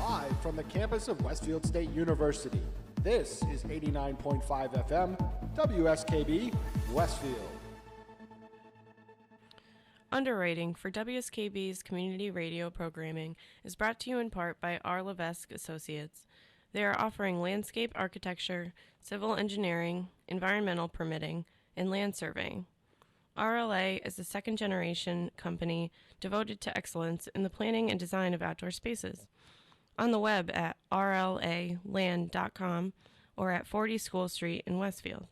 Live from the campus of Westfield State University, this is 89.5 FM, WSKB, Westfield. Underwriting for WSKB's community radio programming is brought to you in part by R. Levesque Associates. They are offering landscape architecture, civil engineering, environmental permitting, and land surveying. RLA is a second-generation company devoted to excellence in the planning and design of outdoor spaces. On the web at rlaland.com or at 40 School Street in Westfield.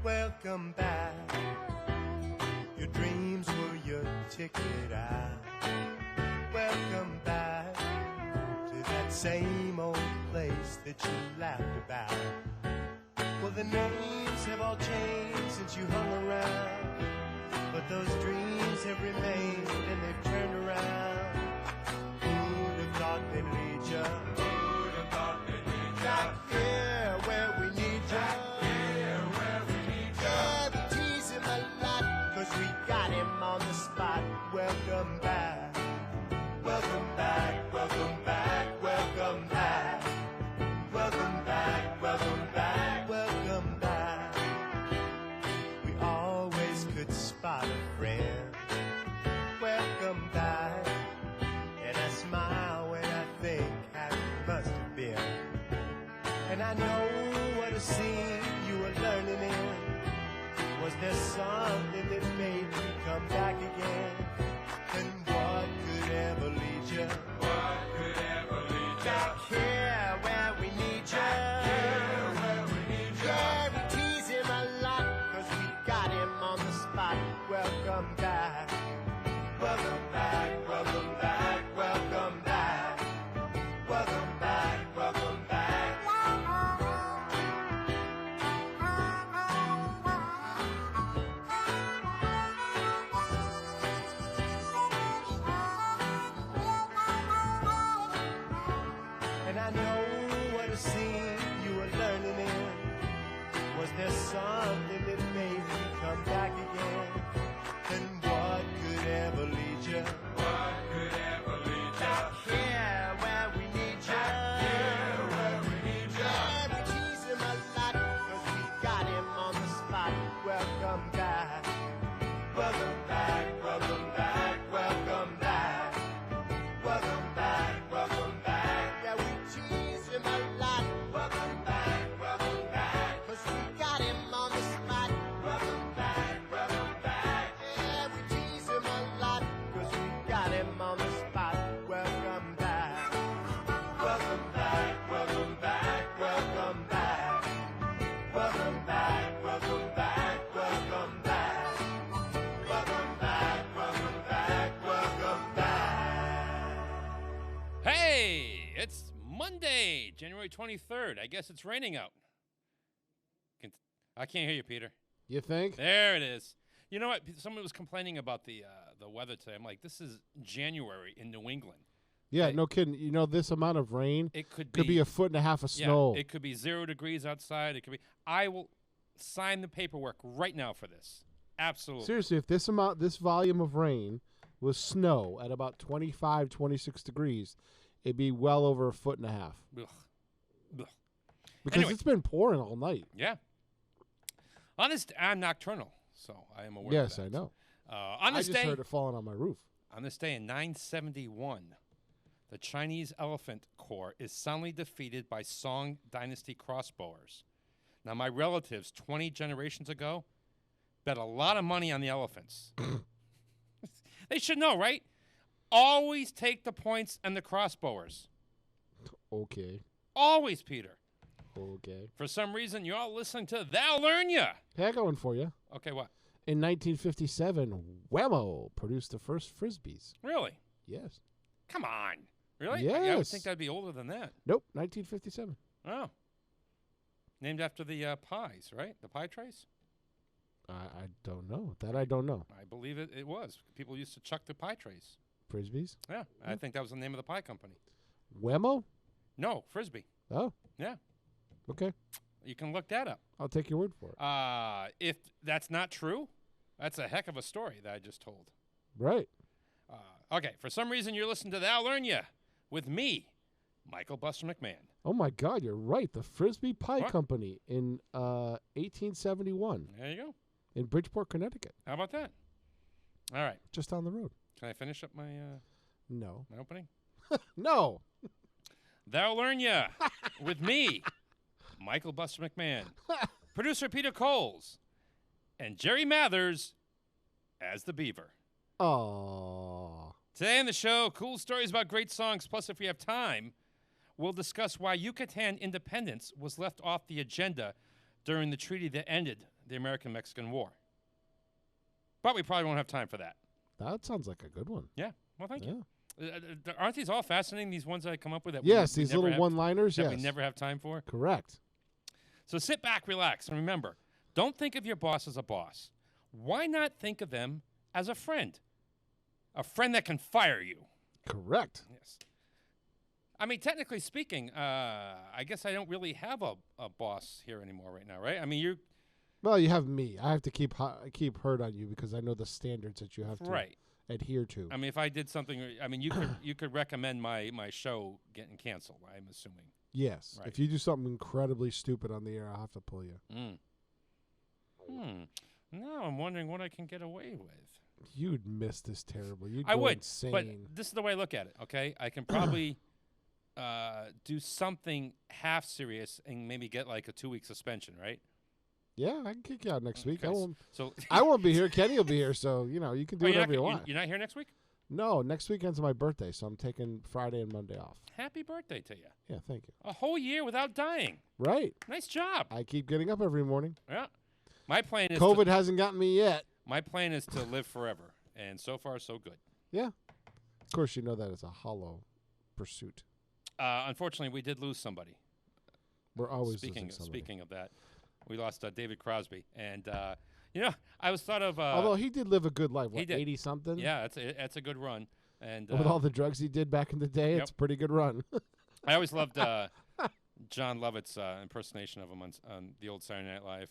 Welcome back. Your dreams were your ticket out. Welcome back to that same old place that you laughed about. Well, the names have all changed since you hung around, but those dreams have remained and they've turned around. Who'd have thought they'd lead you? Who'd have thought they'd lead you? Back here where we need you. We got him on the spot. Welcome back. Welcome back. Welcome back. Welcome back. Welcome back. Welcome back. Welcome back. We always could spot a friend. Welcome back. And I smile when I think how it must have been. And I know what a scene you were learning in. Was there something that made you come back again? And what could ever lead you? What could ever lead you? Back here where we need you. Back here where we need you. Yeah, we tease him a lot, cause we got him on the spot. Welcome back. Welcome back. Welcome back. Welcome back. Welcome back. Welcome back. Was there something that made you come back again? And what could ever lead you? What could ever lead you? Back here where we need you. Back here where we need you. Yeah, we tease him a lot, cause we got him on the spot. Welcome back. Welcome back. Welcome back. Welcome back. Welcome back. Welcome back. Yeah, we tease him a lot. Welcome back. On the spot, welcome back. Welcome back, welcome back, welcome back. Welcome back, welcome back, welcome back. Welcome back, welcome back, welcome back. Hey, it's Monday, January 23rd. I guess it's raining out. I can't hear you, Peter. You think? There it is. You know what? Someone was complaining about the weather today. I'm like, this is January in New England. Yeah, no kidding. You know, this amount of rain it could be a foot and a half of snow. Yeah, it could be 0 degrees outside. It could be. I will sign the paperwork right now for this. Absolutely. Seriously, if this volume of rain was snow at about 25, 26 degrees, it'd be well over a foot and a half. Ugh. Ugh. Because it's been pouring all night. Yeah. Honest, I'm nocturnal. So I am aware of that. Yes, I know. I just heard it falling on my roof. On this day in 971, the Chinese Elephant Corps is soundly defeated by Song Dynasty crossbowers. Now, my relatives 20 generations ago bet a lot of money on the elephants. They should know, right? Always take the points and the crossbowers. Okay. Always, Peter. Okay. For some reason, you're all listening to That'll Learn Ya. Hey, I got one for you. Okay, what? In 1957, Whammo produced the first Frisbees. Really? Yes. Come on. Really? Yes. I would think that'd be older than that. Nope, 1957. Oh. Named after the pies, right? The pie trays? I don't know. That I don't know. I believe it was. People used to chuck the pie trays. Frisbees? Yeah. I think that was the name of the pie company. Whammo? No, Frisbee. Oh. Yeah. Okay. You can look that up. I'll take your word for it. If that's not true, that's a heck of a story that I just told. Right. Okay, for some reason you're listening to That'll Learn Ya with me, Michael Buster McMahon. Oh, my God, you're right. The Frisbee Pie What? Company in 1871 There you go. in Bridgeport, Connecticut, How about that? All right. just down the road. Can I finish up my No. my opening? No. That'll Learn Ya with me, Michael Buster McMahon, producer Peter Coles, and Jerry Mathers as the Beaver. Oh. Today on the show, cool stories about great songs. Plus, if we have time, we'll discuss why Yucatan independence was left off the agenda during the treaty that ended the American-Mexican War. But we probably won't have time for that. That sounds like a good one. Yeah. Well, thank Yeah. you. Aren't these all fascinating, these ones that I come up with? That Yes, we these never little have- one-liners, that yes. we never have time for? Correct. So sit back, relax, and remember, don't think of your boss as a boss. Why not think of them as a friend? A friend that can fire you. Correct. Yes. I mean, technically speaking, I guess I don't really have a boss here anymore right now, right? I mean, you're Well, you have me. I have to keep herd on you because I know the standards that you have to right. adhere to. I mean, if I did something, I mean, you could recommend my show getting canceled, I'm assuming. Yes. Right. If you do something incredibly stupid on the air, I'll have to pull you. Now I'm wondering what I can get away with. You'd miss this terribly. You'd I go would, insane. but this is the way I look at it, okay? I can probably do something half serious and maybe get like a 2-week suspension, right? Yeah, I can kick you out next week. I Okay, won't. So I won't be here. Kenny will be here, so you know you can do Oh, you're whatever not, you want. You're not here next week? No, next weekend's my birthday, so I'm taking Friday and Monday off. Happy birthday to you. Yeah, thank you. A whole year without dying. Right. Nice job. I keep getting up every morning. Yeah. My plan is COVID to, hasn't gotten me yet. my plan is to live forever, and so far so good. Yeah. Of course, you know that it's a hollow pursuit. Unfortunately, we did lose somebody. We're always speaking losing somebody. speaking of that, we lost David Crosby, and you know, I was thought of. Although he did live a good life, he what, did. 80-something? Yeah, that's a good run, and With all the drugs he did back in the day, Yep. it's a pretty good run. I always loved John Lovett's impersonation of him on the old Saturday Night Live.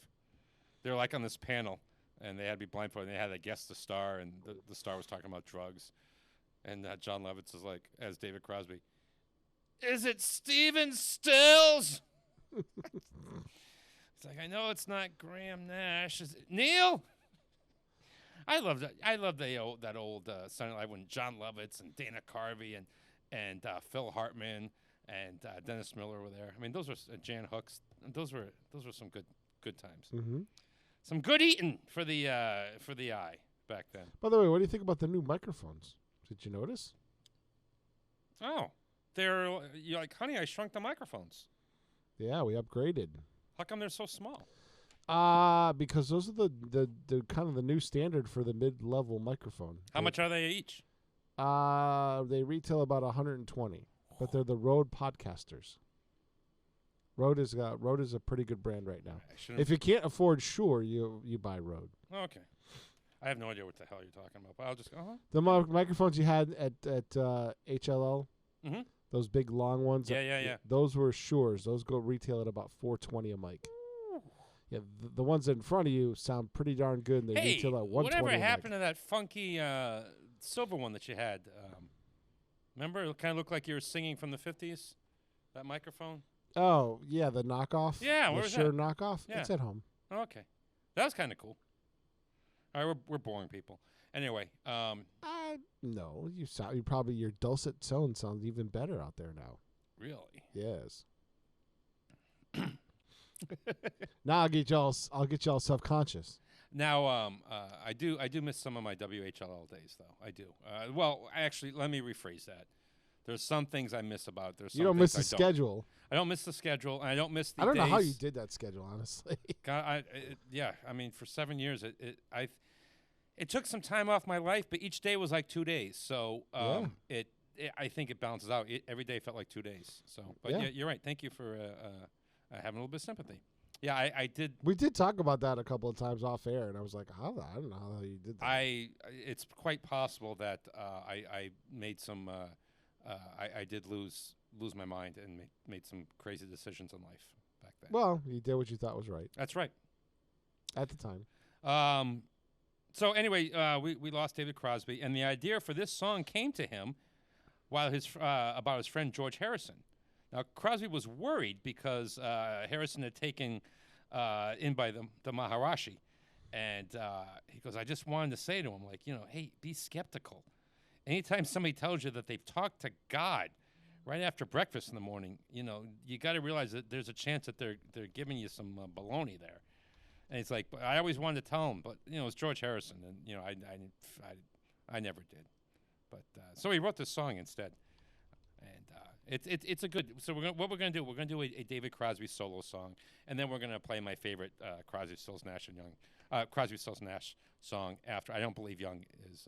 They were like on this panel, and they had to be blindfolded, and they had a guest star, and the star was talking about drugs. And John Lovitz is like, as David Crosby, is it Steven Stills? It's like, I know it's not Graham Nash. Is it Neil? I love that. I love that old Saturday Night Live when John Lovitz and Dana Carvey and Phil Hartman and Dennis Miller were there. I mean, those were Jan Hooks. Those were some good times. Mm-hmm. Some good eating for the eye back then. By the way, what do you think about the new microphones? Did you notice? Oh, you're like, honey, I shrunk the microphones. Yeah, we upgraded. How come they're so small? Because those are the kind of the new standard for the mid-level microphone. How much are they each? They retail about 120, but they're the Rode Podcasters. Rode is a pretty good brand right now. If you can't afford Shure, you buy Rode. Okay. I have no idea what the hell you're talking about, but I'll just go, The microphones you had at HLL, Mm-hmm. those big long ones. Yeah. Those were Shures. Those go retail at about $420 a mic. Yeah, the ones in front of you sound pretty darn good, and they Hey, retail at $120 whatever a mic. happened to that funky silver one that you had? Remember, it kind of looked like you were singing from the 50s, that microphone? Oh, yeah, the knockoff. Yeah, the where's Shure that? knockoff. Yeah. It's at home. Oh, okay. That was kind of cool. All right, we're boring people. Anyway, No, you probably your dulcet tone sounds even better out there now. really? Yes. Now I'll get y'all self-conscious. Now, I do miss some of my WHLL days, though. I do. Well, actually, let me rephrase that. There's some things I miss about it. There's some You don't things miss the I don't. schedule. I don't miss the schedule, and I don't miss the I don't days. know how you did that schedule, honestly. God, yeah, I mean, for 7 years, it took some time off my life, but each day was like 2 days. So I think it balances out. Every day felt like 2 days. So, but Yeah. yeah, you're right. Thank you for having a little bit of sympathy. Yeah, I did. We did talk about that a couple of times off air, and I was like, I don't know how you did that. It's quite possible that I made some. I did lose my mind and made some crazy decisions in life back band. Well, you did what you thought was right That's right. at the time. So anyway, we lost David Crosby, and the idea for this song came to him while about his friend George Harrison. Now Crosby was worried because Harrison had taken in by the Maharishi, and he goes, "I just wanted to say to him, like, hey, be skeptical. Anytime somebody tells you that they've talked to God right after breakfast in the morning, you got to realize that there's a chance that they're giving you some baloney there." And he's like, "But I always wanted to tell him, but it's George Harrison, and I never did." But so he wrote this song instead, and it's a good. So what we're gonna do? We're gonna do a David Crosby solo song, and then we're gonna play my favorite Crosby, Stills, Nash and Young, Crosby, Stills, Nash song after. I don't believe Young is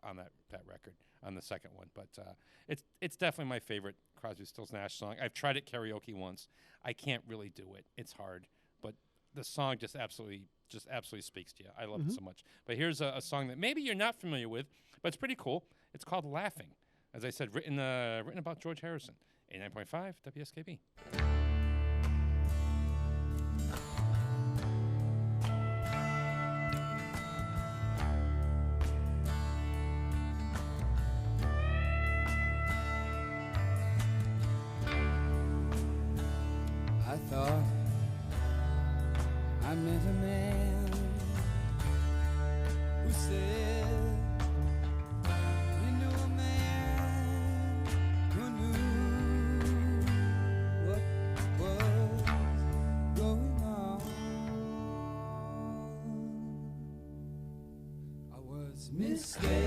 on that record on the second one, but it's definitely my favorite Crosby, Stills, Nash song. I've tried it karaoke once. I can't really do it. It's hard, but the song just absolutely speaks to you. I love it so much. But here's a song that maybe you're not familiar with, but it's pretty cool. It's called "Laughing." As I said, written about George Harrison. 89.5 WSKB. I thought I met a man who said he knew a man who knew what was going on. I was mistaken.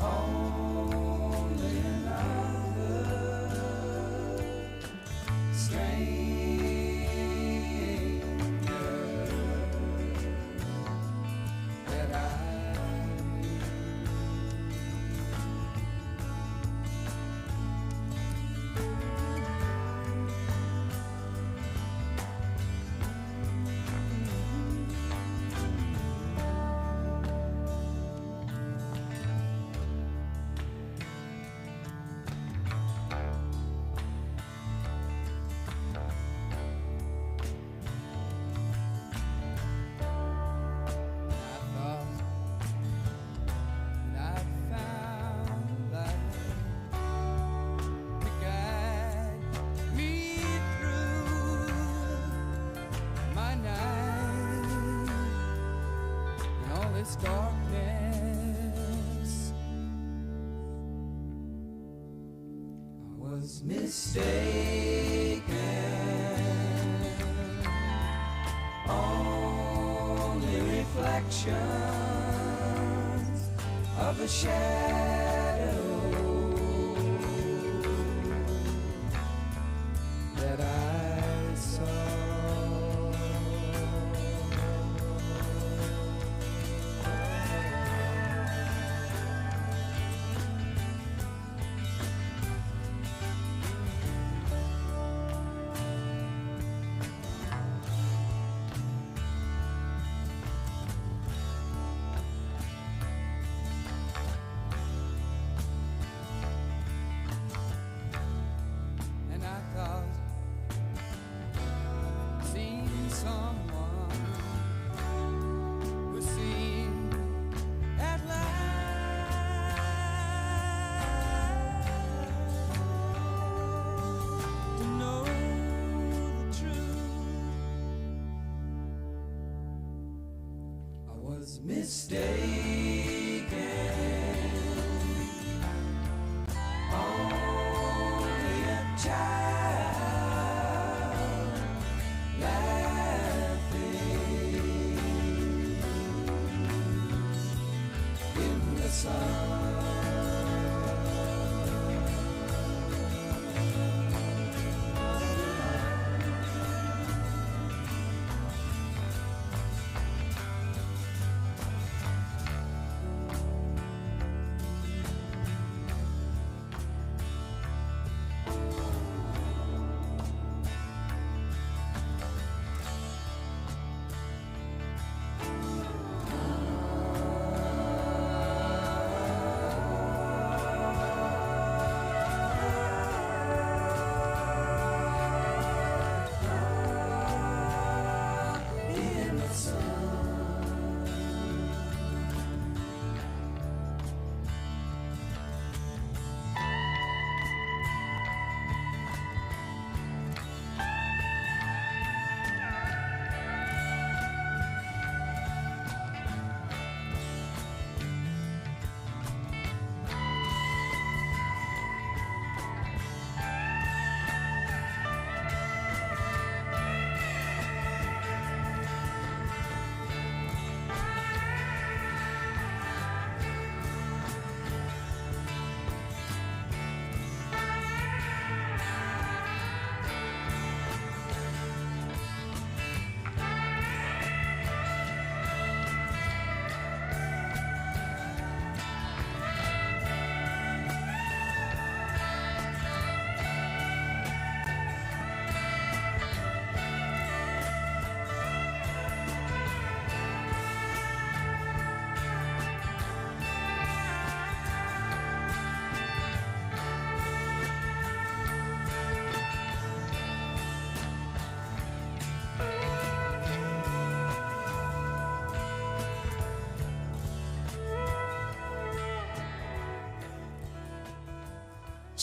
Only another that I knew. Darkness, I was mistaken. Only reflections of a shadow that I saw. Mistaken, only a child laughing in the sun.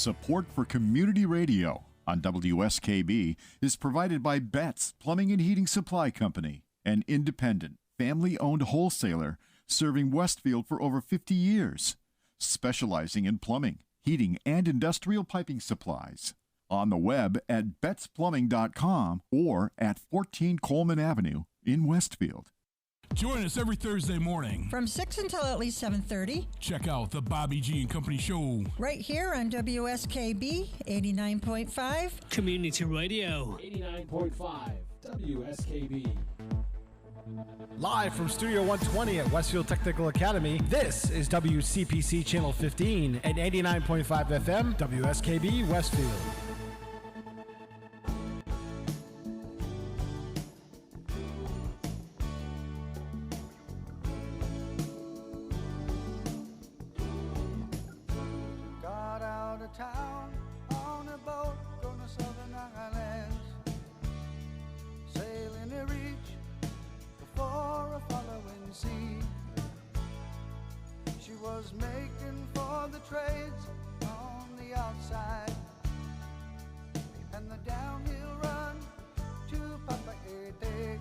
Support for community radio on WSKB is provided by Betts Plumbing and Heating Supply Company, an independent, family-owned wholesaler serving Westfield for over 50 years, specializing in plumbing, heating, and industrial piping supplies. On the web at bettsplumbing.com or at 14 Coleman Avenue in Westfield. Join us every Thursday morning from 6 until at least 7:30. Check out the Bobby G and Company Show right here on WSKB 89.5 Community Radio. 89.5 WSKB. Live from Studio 120 at Westfield Technical Academy, this is WCPC Channel 15 at 89.5 FM WSKB Westfield. Town on a boat going to Southern Islands, sailing to reach before a following sea. She was making for the trades on the outside and the downhill run to Papa Ete.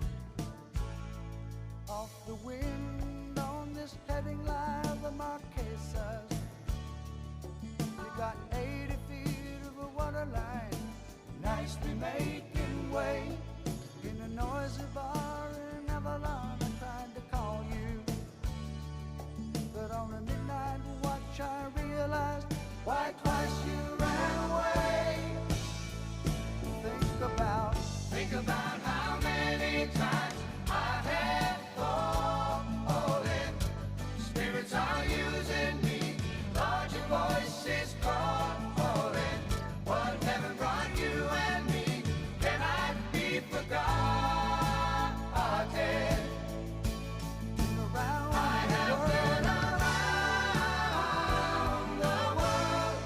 Off the wind on this heading line, the Marquesas. Got 80 feet of a water line, nicely making way. In a noisy bar in Avalon, I tried to call you, but on a midnight watch I realized why twice you ran away. Think about how many times I had fallen. Spirits are using me, larger voices calling. What heaven brought you and me cannot be forgotten. I have been around the world,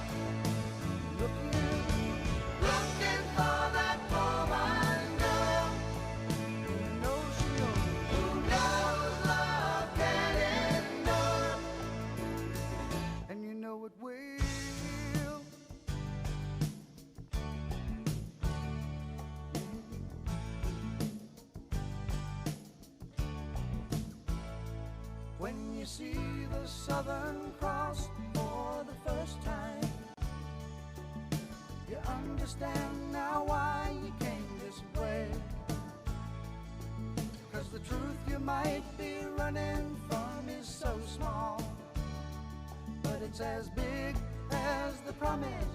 looking for that woman girl. You know she who knows love can endure, and you know it will. When you see the Southern Cross for the first time, you understand now why you came this way. 'Cause the truth you might be running from is so small, but it's as big as the promise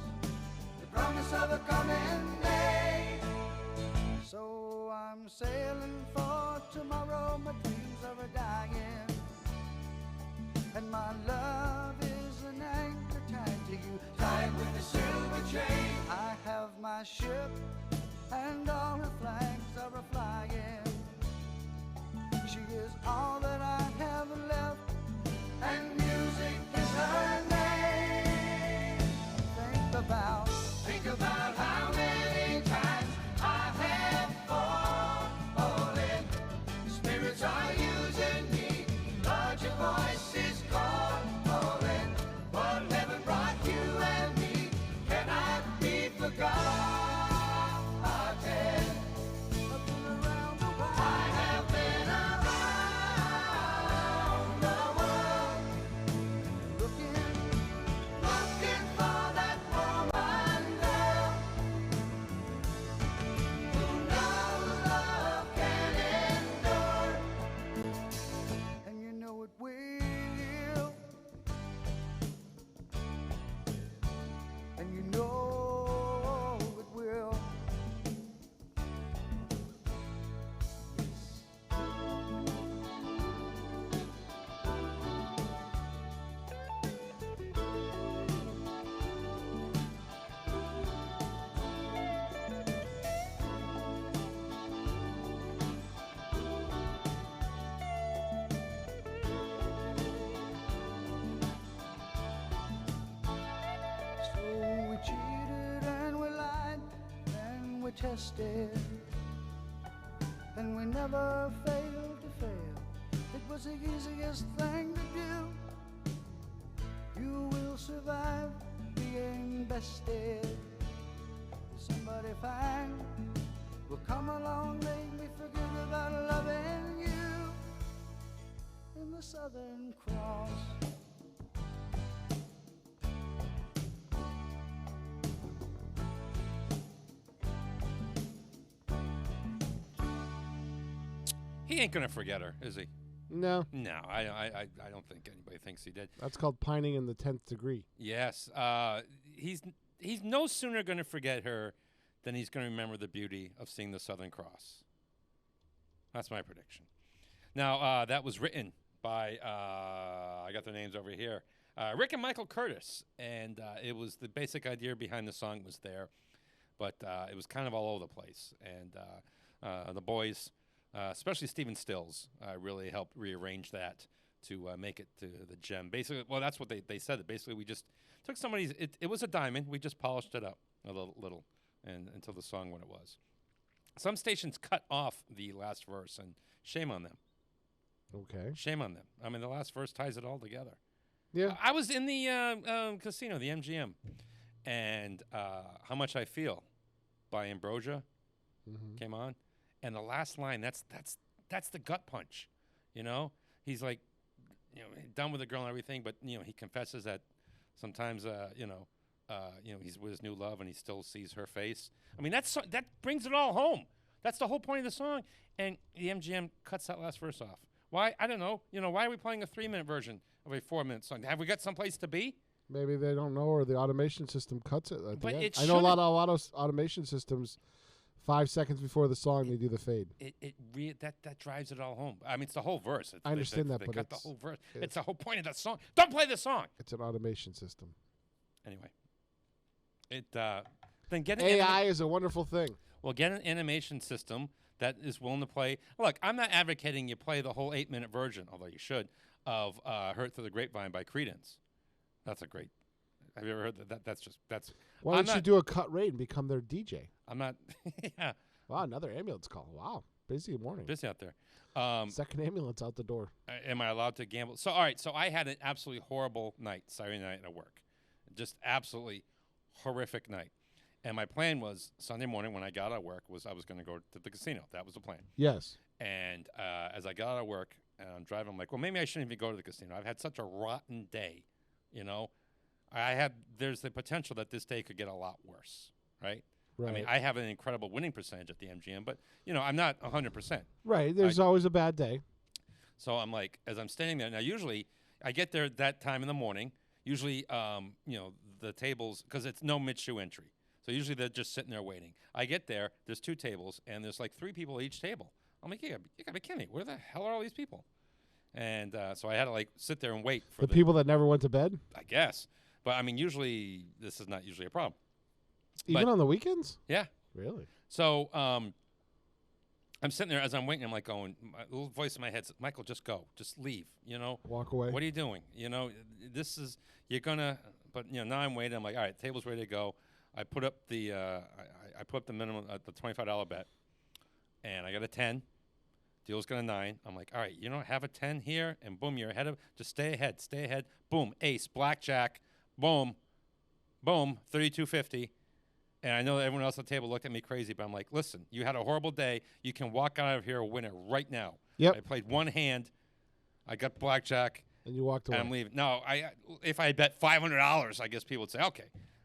of a coming day. So I'm sailing for tomorrow, my dreams are a-dying, and my love is an anchor tied to you, tied with a silver chain. I have my ship and all her flags are a-flying. She is all that I have left, and music is her name. Think about how many times I have fallen. Spirits are using me, larger voices calling. What heaven brought you and me cannot be forgotten. I have been around the world, looking for that woman girl who knows love can endure, and you know it will, and you know it will. So we cheated and we lied and we tested, and we never failed to fail. It was the easiest thing to do. You will survive being bested. Somebody fine will come along, make me forget about loving you in the Southern Cross. He ain't gonna forget her, is he? No. No, I don't think anybody thinks he did. That's called pining in the 10th degree. Yes, he's no sooner gonna forget her than he's gonna remember the beauty of seeing the Southern Cross. That's my prediction. Now, that was written by I got their names over here, Rick and Michael Curtis, and it was the basic idea behind the song was there, but it was kind of all over the place, and the boys. Especially Stephen Stills really helped rearrange that to make it to the gem. Basically, well, that's what they said. That basically we just took somebody's. It was a diamond. We just polished it up a little, and until the song what it was. Some stations cut off the last verse, and shame on them. Okay. Shame on them. I mean, the last verse ties it all together. Yeah. I was in the casino, the MGM, and How Much I Feel by Ambrosia came on. And the last line, that's the gut punch, you know? He's like, done with the girl and everything, but, he confesses that sometimes, he's with his new love and he still sees her face. I mean, that brings it all home. That's the whole point of the song. And the MGM cuts that last verse off. Why? I don't know. Why are we playing a 3-minute version of a 4-minute song? Have we got someplace to be? Maybe they don't know, or the automation system cuts it at the end. It I know a lot of automation systems. 5 seconds before the song, they do the fade. That drives it all home. I mean, it's the whole verse. I understand that, they but cut the whole verse. It's the whole point of that song. Don't play the song. It's an automation system. Anyway, then get an AI is a wonderful thing. Well, get an animation system that is willing to play. Look, I'm not advocating you play the whole 8-minute version, although you should, of "Heard Through the Grapevine" by Creedence. That's a great. Have you ever heard that? That's. Why don't you do a cut rate and become their DJ? I'm not. Yeah. Wow, another ambulance call. Wow, busy morning. Busy out there. Second ambulance out the door. Am I allowed to gamble? So all right. So I had an absolutely horrible night, Saturday night at work, just absolutely horrific night. And my plan was Sunday morning when I got out of work was I was going to go to the casino. That was the plan. Yes. And as I got out of work and I'm driving, I'm like, well, maybe I shouldn't even go to the casino. I've had such a rotten day, There's the potential that this day could get a lot worse, right? I mean, I have an incredible winning percentage at the MGM, but, I'm not 100%. Right. There's always a bad day. So I'm like, as I'm standing there, now usually I get there that time in the morning. Usually, the tables, because it's no mid-shoe entry. So usually they're just sitting there waiting. I get there, there's 2 tables, and there's like 3 people at each table. I'm like, you gotta be kidding me. Where the hell are all these people? And so I had to sit there and wait for the people that never went to bed? I guess. But I mean, usually this is not usually a problem. Even on the weekends? Yeah. Really? So I'm sitting there as I'm waiting. I'm like going, my little voice in my head says, Michael, just go. Just leave, Walk away. What are you doing? This is, you're going to, but, now I'm waiting. I'm like, all right, table's ready to go. I put up the, I put up the minimum, the $25 bet, and I got a 10. Deal's got a 9. I'm like, all right, have a 10 here, and boom, you're ahead of, just stay ahead. Boom, ace, blackjack, boom, 32.50. And I know that everyone else at the table looked at me crazy, but I'm like, listen, you had a horrible day. You can walk out of here a winner right now. Yep. I played one hand. I got blackjack. And you walked away. And I'm leaving. No, if I had bet $500, I guess people would say, okay.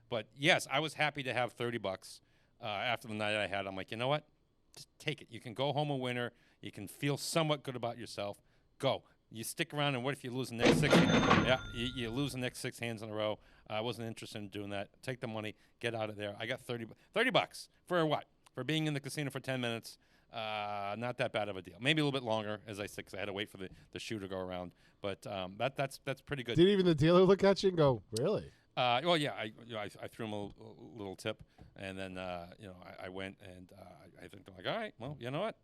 But, yes, I was happy to have $30 after the night I had. I'm like, you know what? Just take it. You can go home a winner. You can feel somewhat good about yourself. Go. You stick around, and what if you lose the next 6? Yeah, you lose the next 6 hands in a row. I wasn't interested in doing that. Take the money. Get out of there. I got $30 for what? For being in the casino for 10 minutes. Not that bad of a deal. Maybe a little bit longer, as I said, because I had to wait for the shoe to go around. But that's pretty good. Did even the dealer look at you and go, really? Well, yeah, I threw him a little tip, and then I went, and I think I'm like, all right, well, you know what?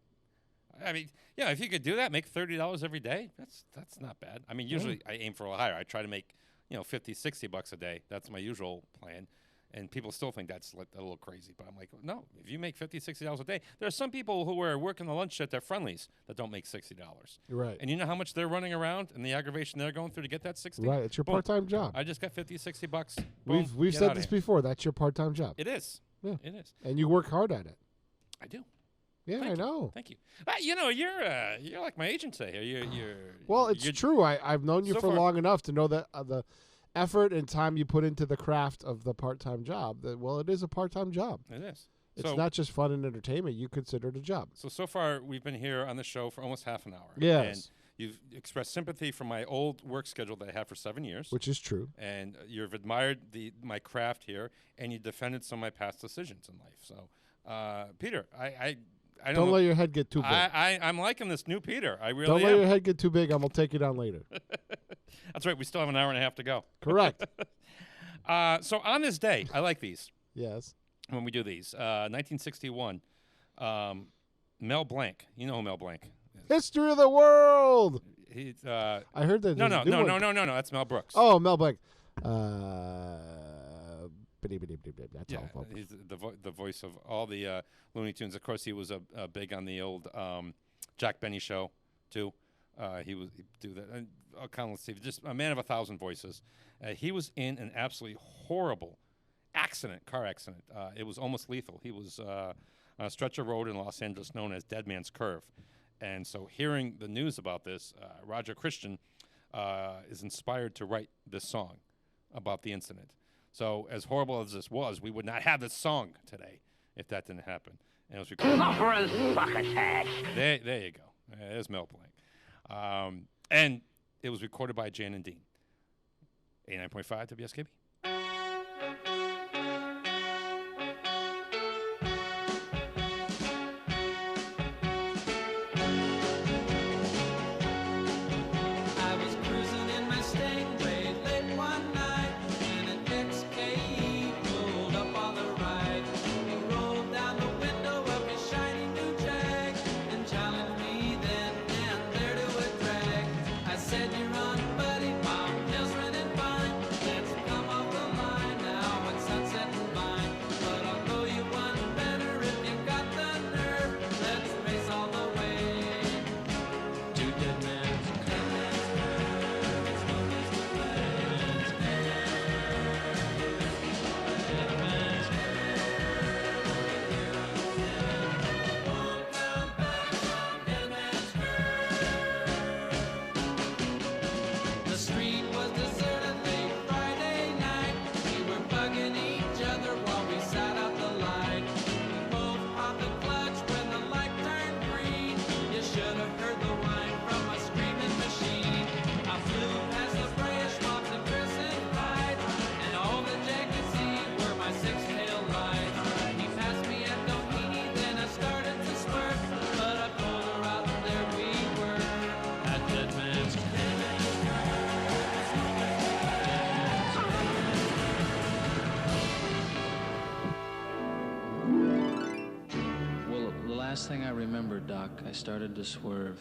I mean, yeah, if you could do that, make $30 every day, that's not bad. I mean, usually I aim for a little higher. I try to make $50, $60 a day. That's my usual plan, And people still think that's a little crazy. But I'm like, no, if you make $50, $60 a day, there are some people who are working the lunch at their Friendlies that don't make $60. Right. And you know how much they're running around and the aggravation they're going through to get that 60? Right. It's your part-time job. I just got $50, $60. We've said this before. That's your part-time job. It is. Yeah. It is. And you work hard at it. I do. Yeah, Thank I know. Thank you. You're like my agent say here. Well, it's true. I've known you so for far, long enough to know that the effort and time you put into the craft of the part-time job, that, well, it is a part-time job. It is. It's not just fun and entertainment. You consider it a job. So far, we've been here on the show for almost half an hour. Yes. And you've expressed sympathy for my old work schedule that I had for 7 years. Which is true. And you've admired my craft here, and you defended some of my past decisions in life. So, Peter, I don't let your head get too big. I'm liking this new Peter. I really don't let am. your head get too big. I'm going to take you down later. That's right. We still have an hour and a half to go. Correct. So on this day, I like these. Yes. When we do these. 1961, Mel Blanc. You know who Mel Blanc is. History of the world. I heard that. No. That's Mel Brooks. Oh, Mel Blanc. That's yeah, all, folks. he's the voice of all the Looney Tunes. Of course, he was big on the old Jack Benny show too. He'd do that. And countless TV, just a man of 1,000 voices. He was in an absolutely horrible car accident. It was almost lethal. He was on a stretch of road in Los Angeles known as Dead Man's Curve. And so hearing the news about this, Roger Christian is inspired to write this song about the incident. So as horrible as this was, we would not have this song today if that didn't happen. And it was recorded. There you go. There's Mel Blanc. And it was recorded by Jan and Dean. 89.5 WSKB. Last thing I remember, Doc, I started to swerve,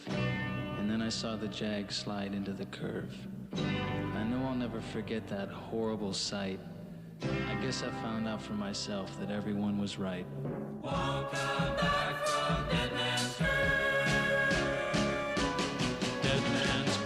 and then I saw the Jag slide into the curve. I know I'll never forget that horrible sight. I guess I found out for myself that everyone was right. Won't come back from Dead Man's Curve. Dead Man's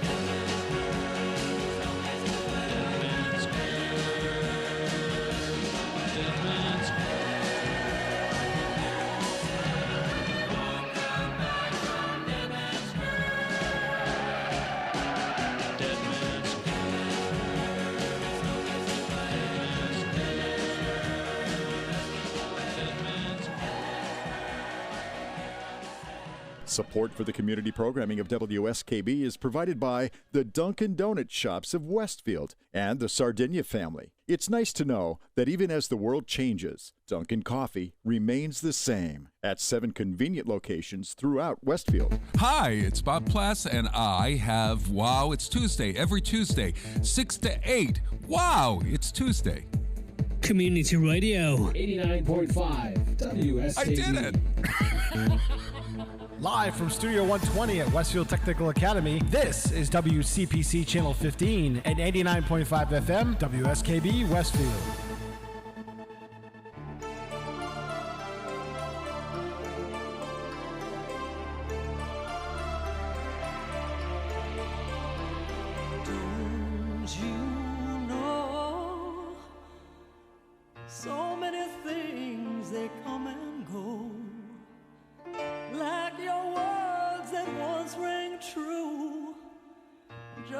Support for the community programming of WSKB is provided by the Dunkin' Donuts shops of Westfield and the Sardinia family. It's nice to know that even as the world changes, Dunkin' Coffee remains the same at 7 convenient locations throughout Westfield. Hi, it's Bob Plass, and I have Wow, It's Tuesday, every Tuesday, 6 to 8. Wow, it's Tuesday. Community Radio. 89.5 WSKB. I did it! Live from Studio 120 at Westfield Technical Academy, this is WCPC Channel 15 and 89.5 FM, WSKB Westfield.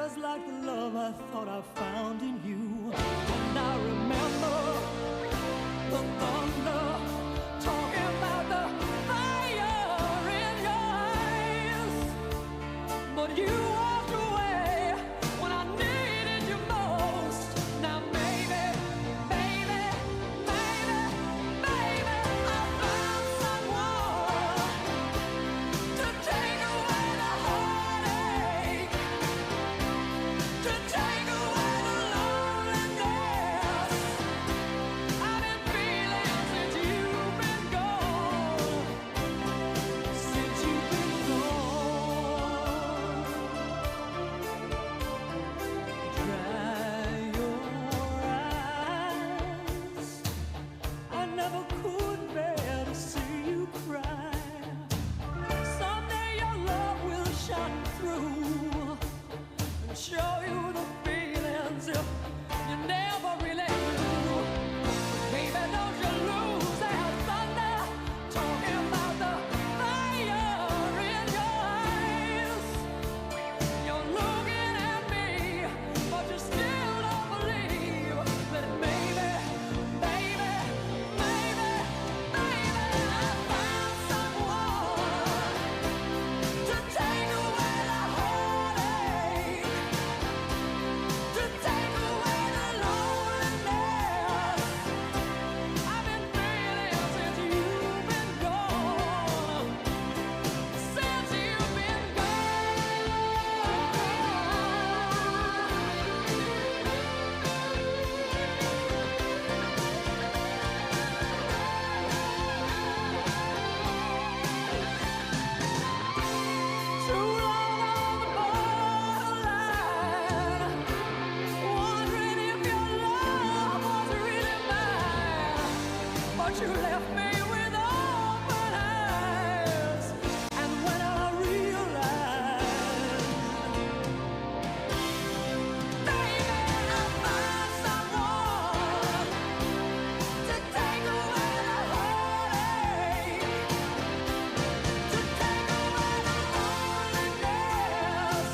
just like the love I thought I found in you. And I remember the thunder talking about the fire in your eyes. But you walked away when I needed you most. Now maybe, baby, baby, baby, I found someone to take away the heartache, to take away the loneliness I've been feeling since you've been gone, since you've been gone. Dry your eyes. I never could bear to see you cry. Someday your love will shine through and show you the feelings you never really knew. Baby, don't you lose that thunder talking about the fire in your eyes. You're looking at me, but you still don't believe that maybe, baby, baby, baby, I found someone to take away the heartache, to take away the loneliness I've been feeling since you've been gone, since you've been too long on the borderline, wondering if your love was really mine. But you left me with open eyes, and when I realized, baby, I found someone to take away the heartache, to take away the loneliness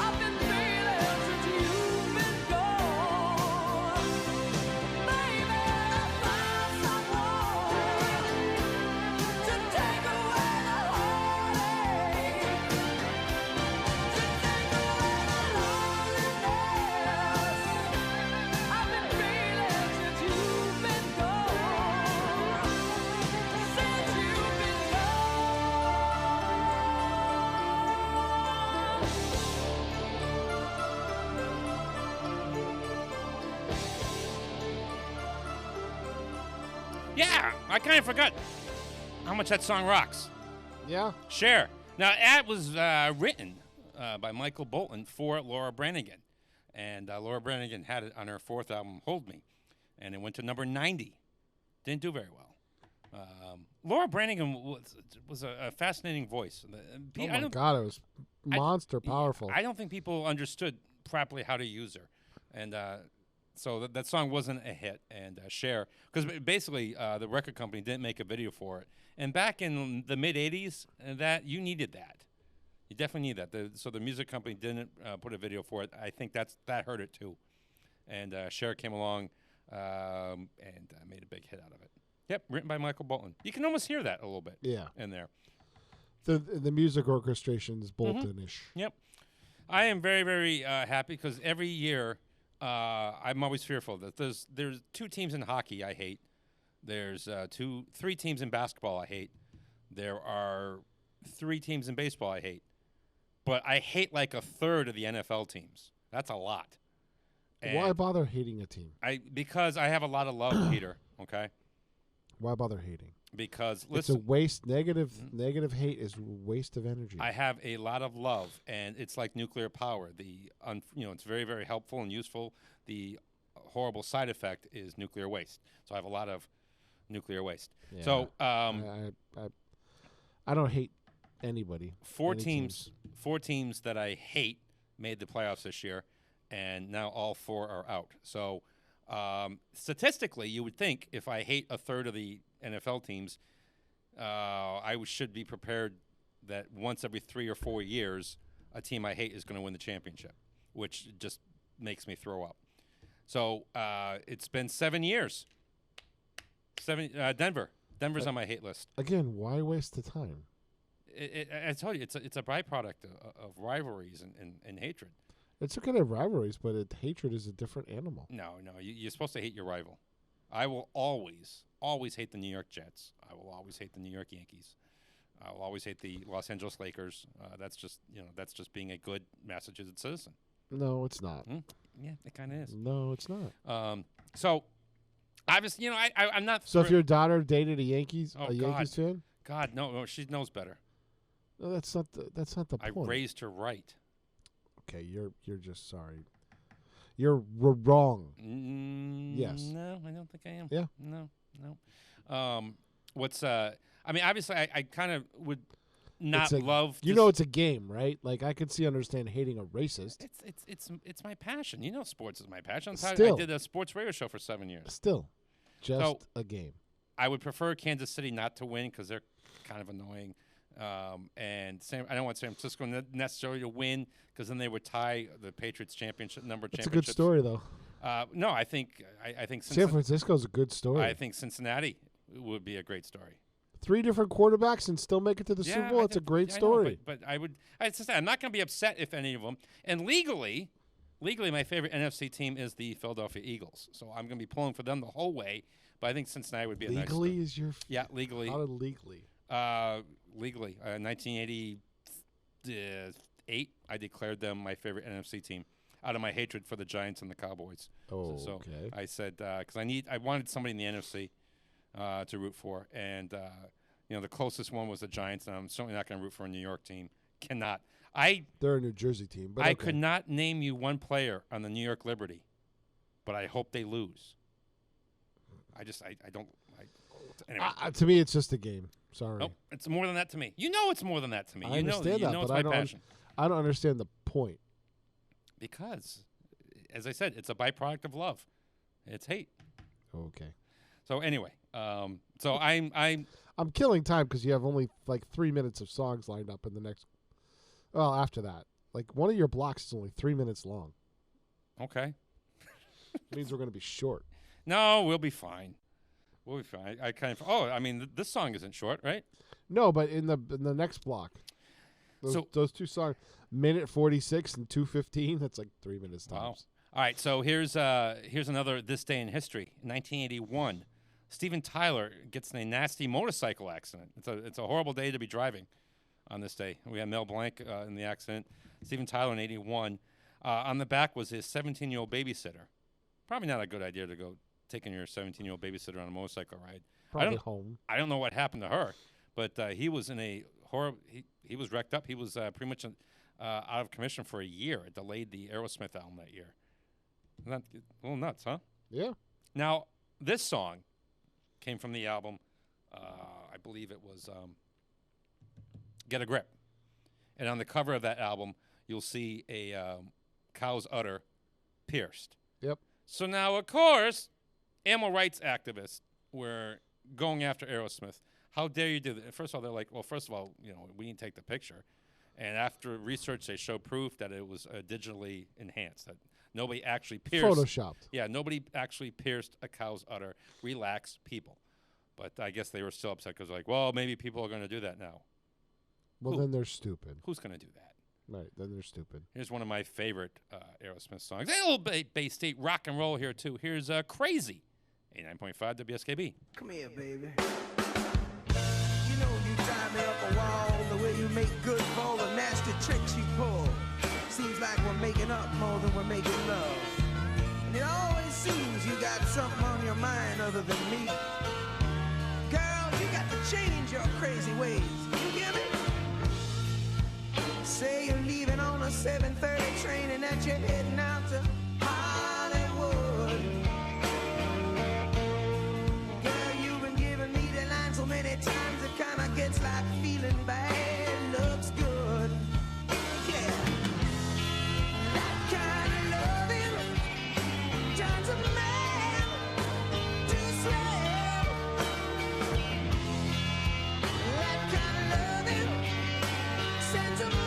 I've been feeling since you've been gone. Baby, I found someone to take away the heartache, to take away the loneliness I've been feeling since you've been gone, since you've been Yeah, I kind of forgot how much that song rocks. Yeah. Cher. Now, that was written by Michael Bolton for Laura Branigan. And Laura Branigan had it on her fourth album, Hold Me. And it went to number 90. Didn't do very well. Laura Branigan was a fascinating voice. Oh my God, it was monster powerful. I don't think people understood properly how to use her. And so that song wasn't a hit. And Cher, because basically the record company didn't make a video for it. And back in the mid-'80s, that you needed that. You definitely need that. So the music company didn't put a video for it. I think that hurt it too. And Cher came along and made a big hit out of it. Yep, written by Michael Bolton. You can almost hear that a little bit. Yeah. In there. The music orchestration is Bolton-ish. Yep. I am very, very happy because every year I'm always fearful that there's two teams in hockey I hate. There's three teams in basketball I hate. There are 3 teams in baseball I hate. But I hate like a third of the NFL teams. That's a lot. And Why bother hating a team? Because I have a lot of love, Peter. Okay. Why bother hating? Because it's a waste. Negative hate is waste of energy. I have a lot of love, and it's like nuclear power. It's very, very helpful and useful. The horrible side effect is nuclear waste. So I have a lot of nuclear waste. Yeah. So I don't hate anybody. Four teams that I hate made the playoffs this year, and now all 4 are out. So statistically, you would think if I hate a third of the NFL teams, I should be prepared that once every 3 or 4 years, a team I hate is going to win the championship, which just makes me throw up. So it's been 7 years. Denver's on my hate list. Again, why waste the time? I told you, it's a byproduct of rivalries and hatred. It's okay to have rivalries, but hatred is a different animal. No, you're supposed to hate your rival. I will always hate the New York Jets. I will always hate the New York Yankees. I will always hate the Los Angeles Lakers. That's just being a good Massachusetts citizen. No, it's not. Yeah, it kind of is. No, it's not. So, obviously, I'm not. So, if your daughter dated a Yankees fan, God, no, she knows better. No, that's not the point. I raised her right. Okay, you're just sorry. You're wrong. Yes. No, I don't think I am. Yeah. No. Obviously, I kind of would not love. It's a game, right? Like I could understand hating a racist. It's my passion. Sports is my passion. Still, I did a sports radio show for 7 years. Still, just a game. I would prefer Kansas City not to win because they're kind of annoying. And I don't want San Francisco necessarily to win because then they would tie the Patriots championship number. It's a good story, though. No, I think San Francisco's a good story. I think Cincinnati would be a great story. 3 different quarterbacks and still make it to the Super Bowl. It's a great story. But I'm not going to be upset if any of them. And legally, my favorite NFC team is the Philadelphia Eagles. So I'm going to be pulling for them the whole way. But I think Cincinnati would be a nice story. Legally is your legally. How legally? Legally, 1988, I declared them my favorite NFC team out of my hatred for the Giants and the Cowboys. Oh, so okay. I said because I wanted somebody in the NFC to root for, and the closest one was the Giants, and I'm certainly not going to root for a New York team. Cannot. They're a New Jersey team, but I could not name you one player on the New York Liberty, but I hope they lose. I don't. Anyway. To me, it's just a game. Sorry. Nope, it's more than that to me. it's more than that to me. I understand that, it's but my passion. I don't understand the point. Because, as I said, it's a byproduct of love. It's hate. Okay. So anyway, so I'm killing time because you have only like 3 minutes of songs lined up in the next. Well, after that, like one of your blocks is only 3 minutes long. Okay. Means we're going to be short. No, we'll be fine. We'll be fine. I kind of. This song isn't short, right? No, but in the next block, those 2 songs, 1:46 and 2:15. That's like 3 minutes tops. Wow. All right, so here's another this day in history. 1981, Steven Tyler gets in a nasty motorcycle accident. It's a horrible day to be driving on this day. We had Mel Blanc in the accident. Steven Tyler in 81. On the back was his 17-year-old babysitter. Probably not a good idea to go taking your 17-year-old babysitter on a motorcycle ride. Probably home. I don't know what happened to her, but he was in a horrible. He was wrecked up. He was pretty much out of commission for a year. It delayed the Aerosmith album that year. Isn't that a little nuts, huh? Yeah. Now, this song came from the album, I believe it was Get a Grip. And on the cover of that album, you'll see a cow's udder pierced. Yep. So now, of course, animal rights activists were going after Aerosmith. How dare you do that? First of all, they're like, well, first of all, we need to take the picture. And after research, they show proof that it was digitally enhanced, that nobody actually pierced. Photoshopped. Yeah, nobody actually pierced a cow's udder. Relax, people. But I guess they were still upset because like, well, maybe people are going to do that now. Well, then they're stupid. Who's going to do that? Right, then they're stupid. Here's one of my favorite Aerosmith songs. A little Bay State rock and roll here, too. Here's Crazy, 89.5 WSKB. Come here, baby. You know you drive me up a wall, the way you make good for all the nasty tricks you pull. Seems like we're making up more than we're making love. And it always seems you got something on your mind other than me. Girl, you got to change your crazy ways. You get me? Say you're leaving on a 7:30 train and that you're heading out to Hollywood. Girl, you've been giving me the line so many times it kinda gets like feeling bad looks good. Yeah. That kind of loving turns a man to slave. That kind of loving sends a man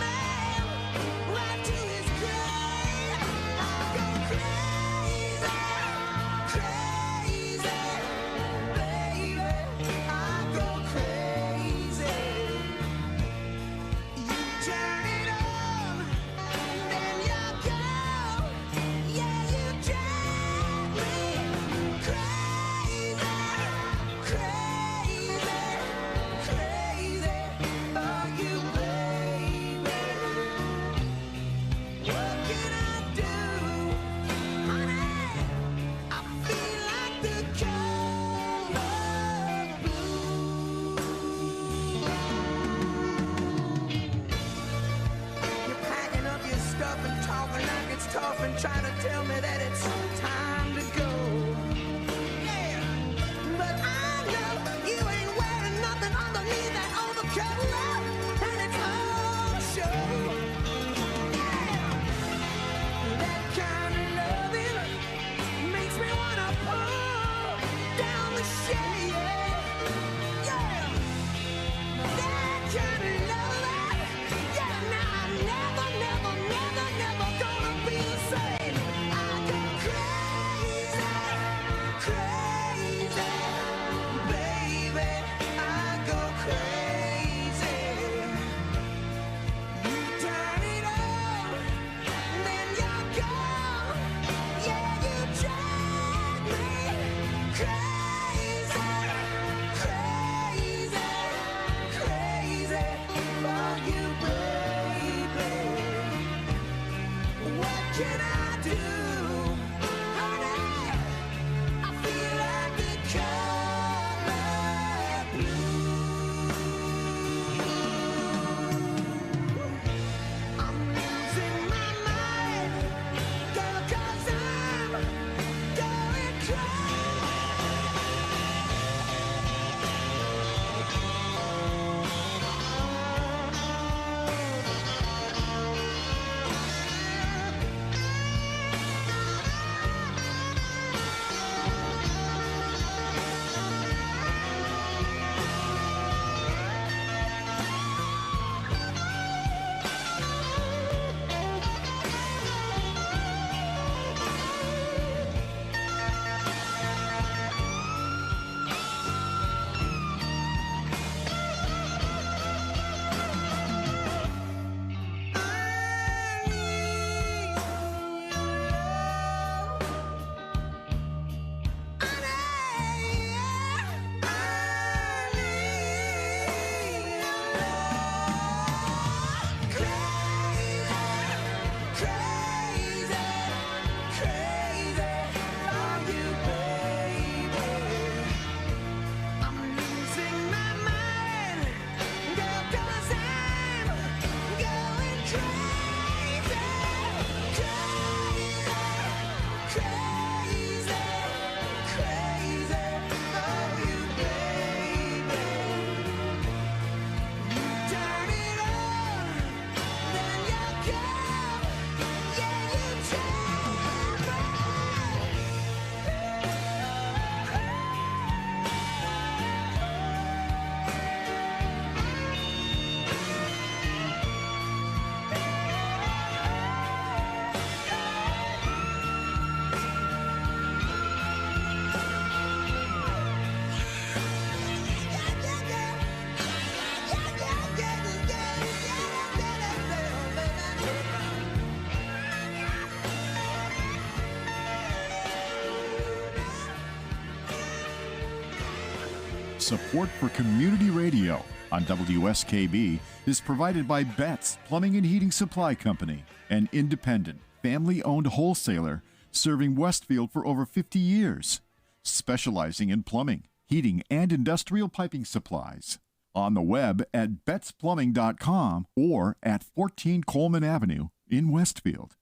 Support for community radio on WSKB is provided by Betts Plumbing and Heating Supply Company, an independent, family-owned wholesaler serving Westfield for over 50 years, specializing in plumbing, heating, and industrial piping supplies. On the web at bettsplumbing.com or at 14 Coleman Avenue in Westfield.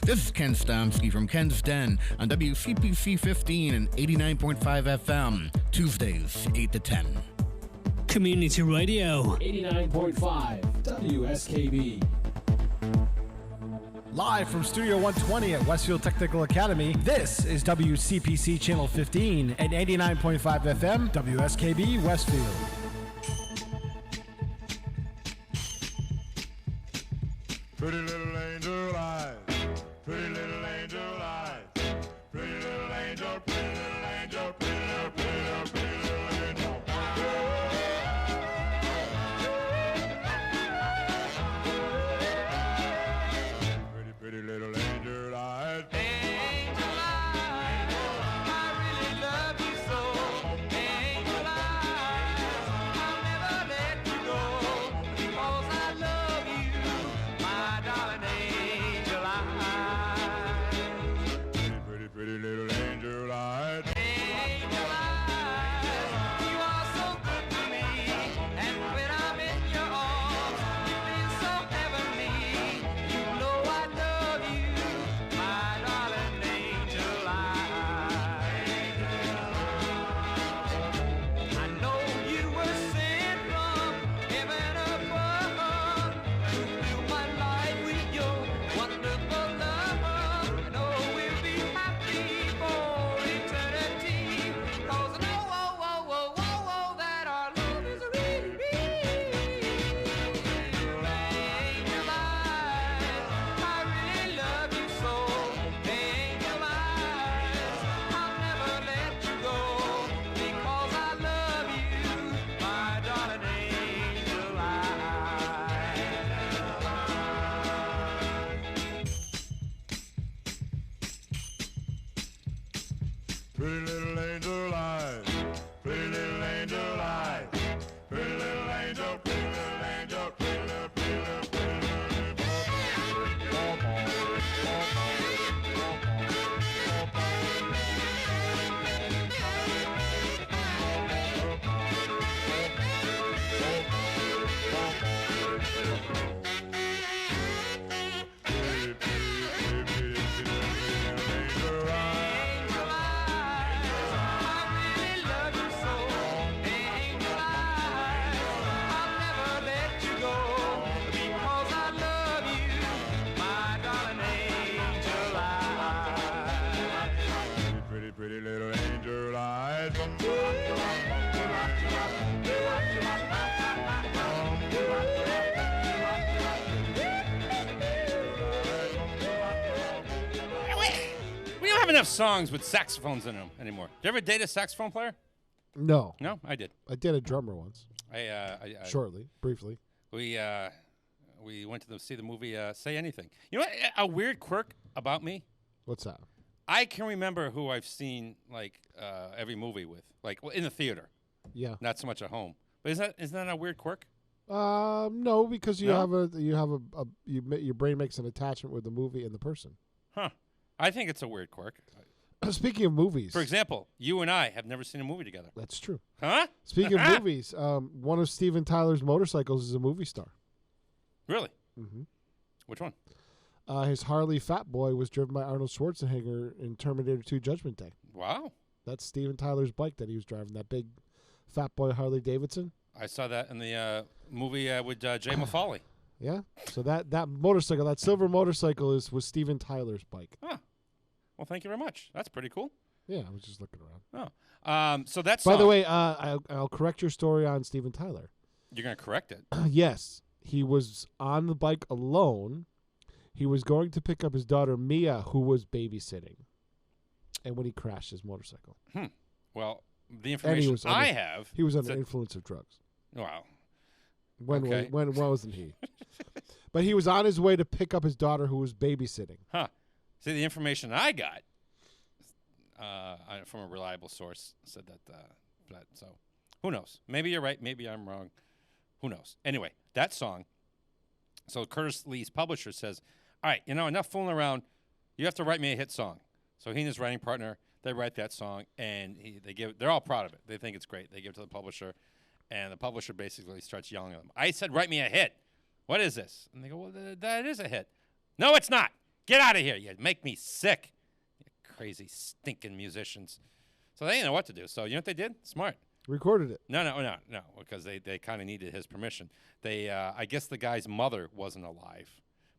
This is Ken Stomsky from Ken's Den on WCPC 15 and 89.5 FM, Tuesdays, 8 to 10. Community Radio. 89.5 WSKB. Live from Studio 120 at Westfield Technical Academy, this is WCPC Channel 15 and 89.5 FM, WSKB, Westfield. Pretty little angel eyes, pretty little angel eyes, pretty little angel, pretty little angel, pretty little, pretty little, pretty little angel. Pretty, pretty little angel eyes. Angel eyes, I really love you so. Angel eyes, I'll never let you go because I love you. My darling angel eyes. Pretty, pretty, pretty little angel eyes. Angel eyes, you are so good to me. And when I'm in your arms, you feel so heavenly. You know I love you, my darling angel eyes. I know you were sent from heaven above to fill my life with your wonderful love. I know we'll be happy for eternity. 'Cause I know, that our love is really real. Angel eyes, I really love you so. Angel eyes, I'll never let you go because I love you, my darling angel eyes. Pretty little angel eyes, pretty little angel eyes, pretty little angel, pretty little angel, pretty little, pretty little, pretty little Angel eyes, I really love you so. Angel eyes, I'll never let you go because I love you, my darling angel eyes. Pretty, pretty little angel eyes. We don't have enough songs with saxophones in them anymore. Did you ever date a saxophone player? No. No, I did. I did a drummer once. I Shortly, briefly. We went to see the movie Say Anything. You know what? A weird quirk about me. What's that? I can remember who I've seen like every movie with, like in the theater. Yeah. Not so much at home. But isn't that a weird quirk? No, because No? your brain makes an attachment with the movie and the person. Huh. I think it's a weird quirk. Speaking of movies, For example, you and I have never seen a movie together. that's true. Huh? Speaking of movies, one of Steven Tyler's motorcycles is a movie star. Really? Mm-hmm. Which one? His Harley Fat Boy was driven by Arnold Schwarzenegger in Terminator 2 Judgment Day. Wow. That's Steven Tyler's bike that he was driving, that big Fat Boy Harley Davidson. I saw that in the movie with Jay Maffali. Yeah. So that motorcycle, that silver motorcycle was Steven Tyler's bike. Huh. Well, thank you very much. That's pretty cool. Yeah, I was just looking around. Oh. So that's. By the way, I'll correct your story on Steven Tyler. You're going to correct it. Yes. He was on the bike alone. He was going to pick up his daughter, Mia, who was babysitting. And when he crashed his motorcycle. Well, the information I have. He was under the influence of drugs. Wow. When wasn't he? But he was on his way to pick up his daughter who was babysitting. Huh. See, the information I got from a reliable source said that. So, Who knows? Maybe you're right. Maybe I'm wrong. Who knows? Anyway, that song. So Curtis Lee's publisher says, all right, enough fooling around. You have to write me a hit song. So he and his writing partner, they write that song, and they're all proud of it. They think it's great. They give it to the publisher, and the publisher basically starts yelling at them. I said, write me a hit. What is this? And they go, well, that is a hit. No, it's not. Get out of here. You make me sick. You crazy, stinking musicians. So they didn't know what to do. So you know what they did? Smart. Recorded it. No, because they kind of needed his permission. I guess the guy's mother wasn't alive,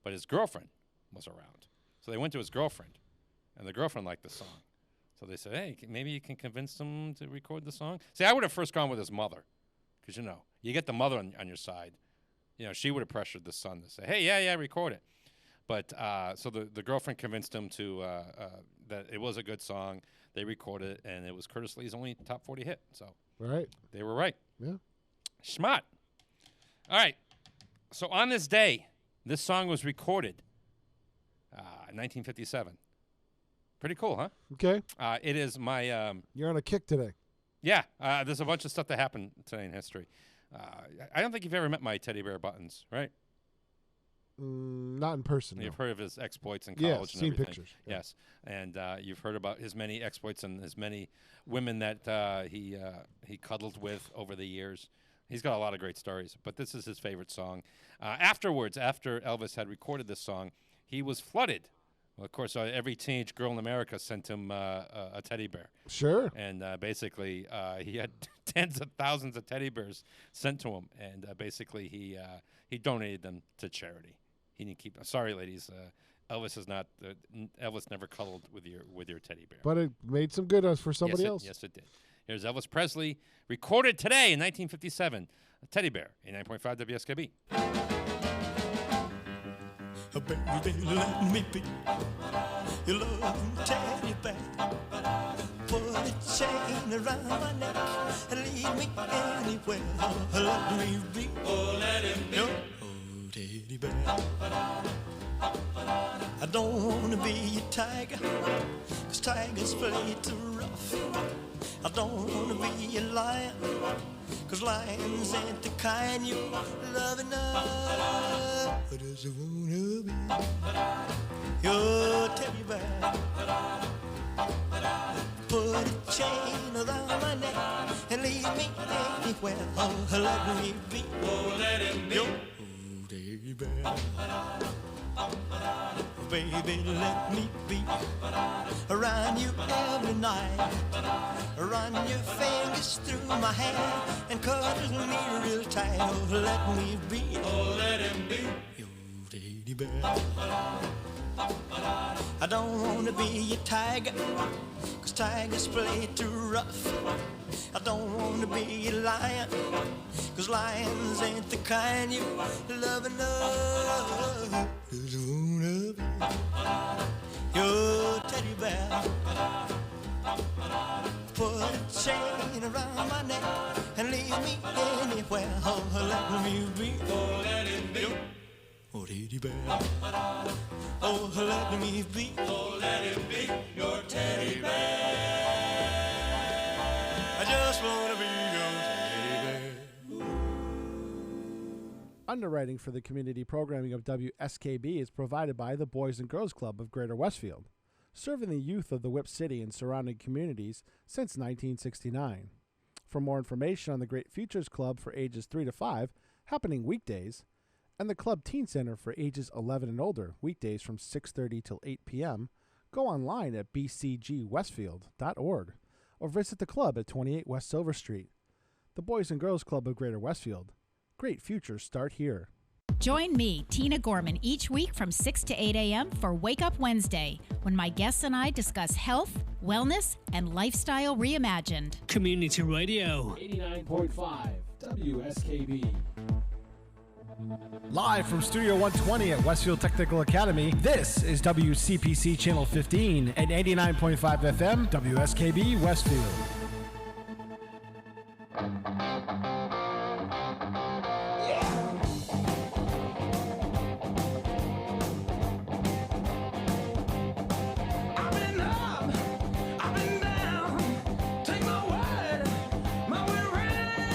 but his girlfriend was around. So they went to his girlfriend, and the girlfriend liked the song. So they said, hey, maybe you can convince him to record the song. See, I would have first gone with his mother, because, you get the mother on your side. She would have pressured the son to say, hey, yeah, record it. But so the girlfriend convinced him to that it was a good song. They recorded it, and it was Curtis Lee's only top 40 hit. So right, they were right. Yeah. Schmott. All right. So on this day, this song was recorded in 1957. Pretty cool, huh? Okay. It is my... You're on a kick today. Yeah. There's a bunch of stuff that happened today in history. I don't think you've ever met my teddy bear Buttons, right? Not in person. You've heard of his exploits in Yeah, college and seen everything. pictures. Yeah. Yes. And you've heard about his many exploits and his many women that he cuddled with over the years. He's got a lot of great stories, but this is his favorite song. Afterwards, after Elvis had recorded this song, he was flooded. Well, of course, every teenage girl in America sent him a teddy bear. Sure. And basically, he had tens of thousands of teddy bears sent to him, and basically he donated them to charity. He didn't keep them. Sorry, ladies. Elvis is not. Elvis never cuddled with your teddy bear. But it made some good for somebody else. Yes, it did. Here's Elvis Presley, recorded today in 1957. A Teddy Bear, 89.5 WSKB. Baby, let me be your loving teddy bear. Put a chain around my neck and lead me anywhere. Let me be. Oh, let him be. Your teddy bear. I don't want to be a tiger, 'cause tigers play too rough. I don't want to be a lion, 'cause lions ain't the kind you love enough. I just wanna be your teddy bear. Put a chain around my neck and lead me anywhere. Oh, let me be. Oh, let him be. Your teddy bear. Baby, let me be around you every night. Run your fingers through my hair and cuddle me real tight. Oh, let me be. Oh, let him be. Your teddy bear. I don't want to be a tiger, 'cause tigers play too rough. I don't want to be a lion, 'cause lions ain't the kind you love enough. Just wanna be your teddy bear. Put a chain around my neck and lead me anywhere. Oh, let me be. Oh, let him be. Oh, teddy bear. Oh, let me be. Oh, let him be your teddy bear. I just want to be your teddy bear. Underwriting for the community programming of WSKB is provided by the Boys and Girls Club of Greater Westfield, serving the youth of the Whip City and surrounding communities since 1969. For more information on the Great Futures Club for ages 3 to 5, happening weekdays, and the Club Teen Center for ages 11 and older, weekdays from 6:30 till 8 p.m., go online at bcgwestfield.org or visit the club at 28 West Silver Street. The Boys and Girls Club of Greater Westfield. Great futures start here. Join me, Tina Gorman, each week from 6 to 8 a.m. for Wake Up Wednesday, when my guests and I discuss health, wellness, and lifestyle reimagined. Community Radio. 89.5 WSKB. Live from Studio 120 at Westfield Technical Academy, this is WCPC Channel 15 and 89.5 FM WSKB Westfield. I've been down, take my word, my way around.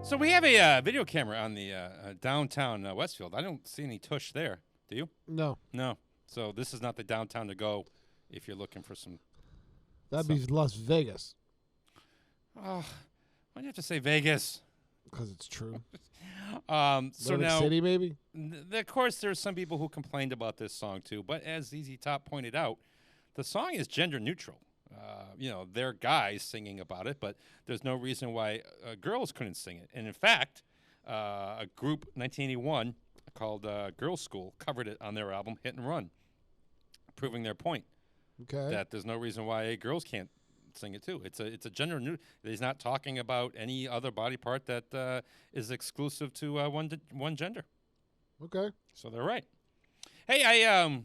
So we have a video camera on the downtown Westfield. I don't see any tush there. Do you? No. No. So this is not the downtown to go if you're looking for some. That'd be Las Vegas. Oh, why'd you have to say Vegas? Because it's true. So Atlantic now, City, maybe? Of course, there's some people who complained about this song too. But as ZZ Top pointed out, the song is gender neutral. They're guys singing about it, but there's no reason why girls couldn't sing it. And in fact, a group 1981 called Girls School covered it on their album Hit and Run, proving their point. Okay. That there's no reason why girls can't sing it too. It's a gender neutral. He's not talking about any other body part that is exclusive to one gender. Okay. So they're right. Hey, I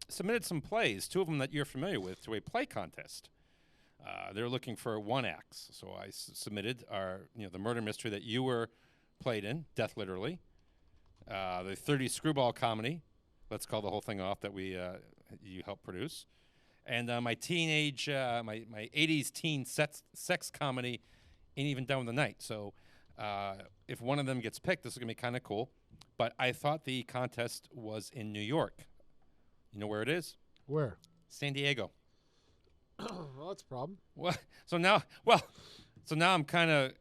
submitted some plays, two of them that you're familiar with, to a play contest. They're looking for one acts, so I submitted the murder mystery that you were played in, Death Literally, the 30s screwball comedy, let's call the whole thing off, that you helped produce, and my teenage, my 80s teen sex comedy, Ain't Even Done with the Night. So if one of them gets picked, this is gonna be kind of cool. But I thought the contest was in New York. You know where it is? Where? San Diego. Well, that's a problem. So now I'm kind of,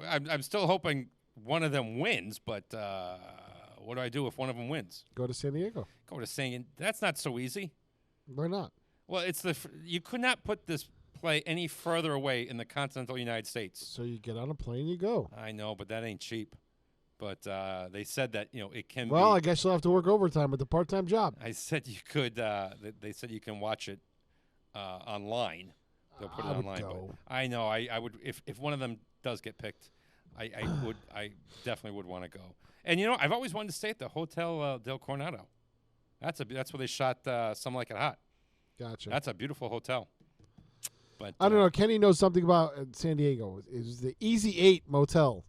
I'm still hoping one of them wins, but what do I do if one of them wins? Go to San Diego. Go to San Diego. That's not so easy. Why not? Well, you could not put this play any further away in the continental United States. So you get on a plane, you go. I know, but that ain't cheap. But they said that it can. Well, I guess you'll have to work overtime with the part-time job. I said you could. They said you can watch it online. They'll put it online. Go. But I know. I would if one of them does get picked. I definitely would want to go. And I've always wanted to stay at the Hotel Del Coronado. That's where they shot Some Like It Hot. Gotcha. That's a beautiful hotel. But I don't know. Kenny knows something about San Diego. It's the Easy 8 Motel.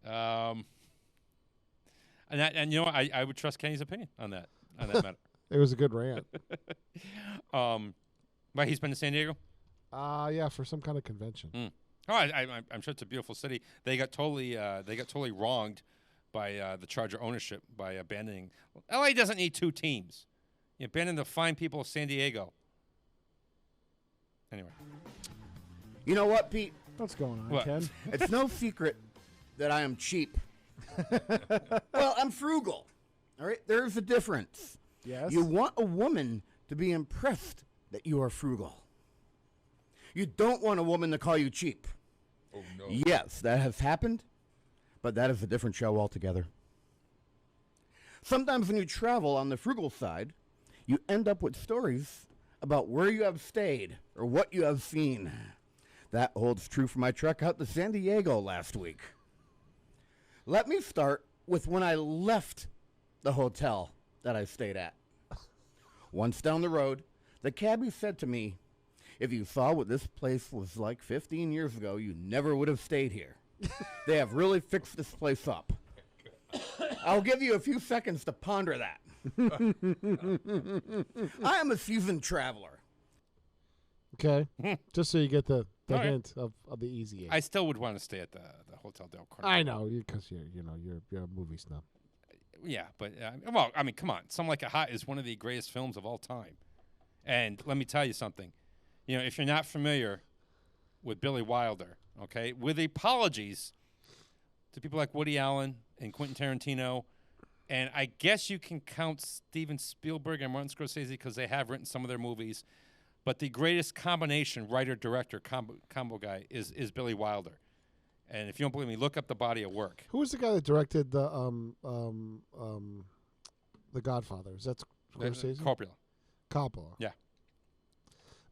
And I would trust Kenny's opinion on that matter. It was a good rant. But he's been to San Diego? Yeah, for some kind of convention. Oh, I'm sure it's a beautiful city. They got totally wronged by the Charger ownership by abandoning. LA doesn't need two teams. You abandon the fine people of San Diego. Anyway. You know what, Pete? What's going on, What? Ken? It's no secret that I am cheap. Well, I'm frugal. All right? There's a difference. Yes. You want a woman to be impressed that you are frugal. You don't want a woman to call you cheap. Oh, no. Yes, that has happened, but that is a different show altogether. Sometimes when you travel on the frugal side, you end up with stories about where you have stayed or what you have seen. That holds true for my trek out to San Diego last week. Let me start with when I left the hotel that I stayed at. Once down the road, the cabbie said to me, "If you saw what this place was like 15 years ago, you never would have stayed here. They have really fixed this place up." I'll give you a few seconds to ponder that. I am a seasoned traveler. Okay. Just so you get the All right. hint of the Easy 8. I still would want to stay at the Hotel Del Coronado. I know, because you're a movie snub. Yeah, but come on. Some Like It Hot is one of the greatest films of all time. And let me tell you something. If you're not familiar with Billy Wilder, okay, with apologies to people like Woody Allen and Quentin Tarantino, and I guess you can count Steven Spielberg and Martin Scorsese because they have written some of their movies, but the greatest combination writer-director combo guy is Billy Wilder. And if you don't believe me, look up the body of work. Who was the guy that directed the Godfather? Is that Scorsese? Coppola. Yeah.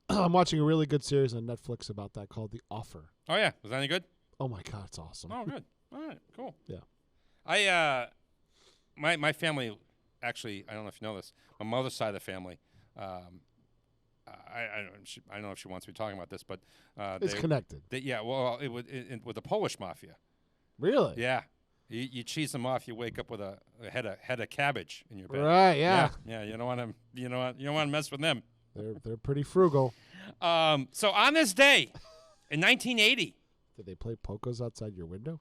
I'm watching a really good series on Netflix about that called The Offer. Oh, yeah. Was that any good? Oh, my God. It's awesome. Oh, good. All right. Cool. Yeah. My family, actually, I don't know if you know this, my mother's side of the family, I don't know if she wants me talking about this, but it's connected. With the Polish mafia. Really? Yeah. You cheese them off, you wake up with a head of cabbage in your bed. Right, yeah. Yeah, you don't want to mess with them. They're pretty frugal. So on this day, in 1980, Did they play polkas outside your window?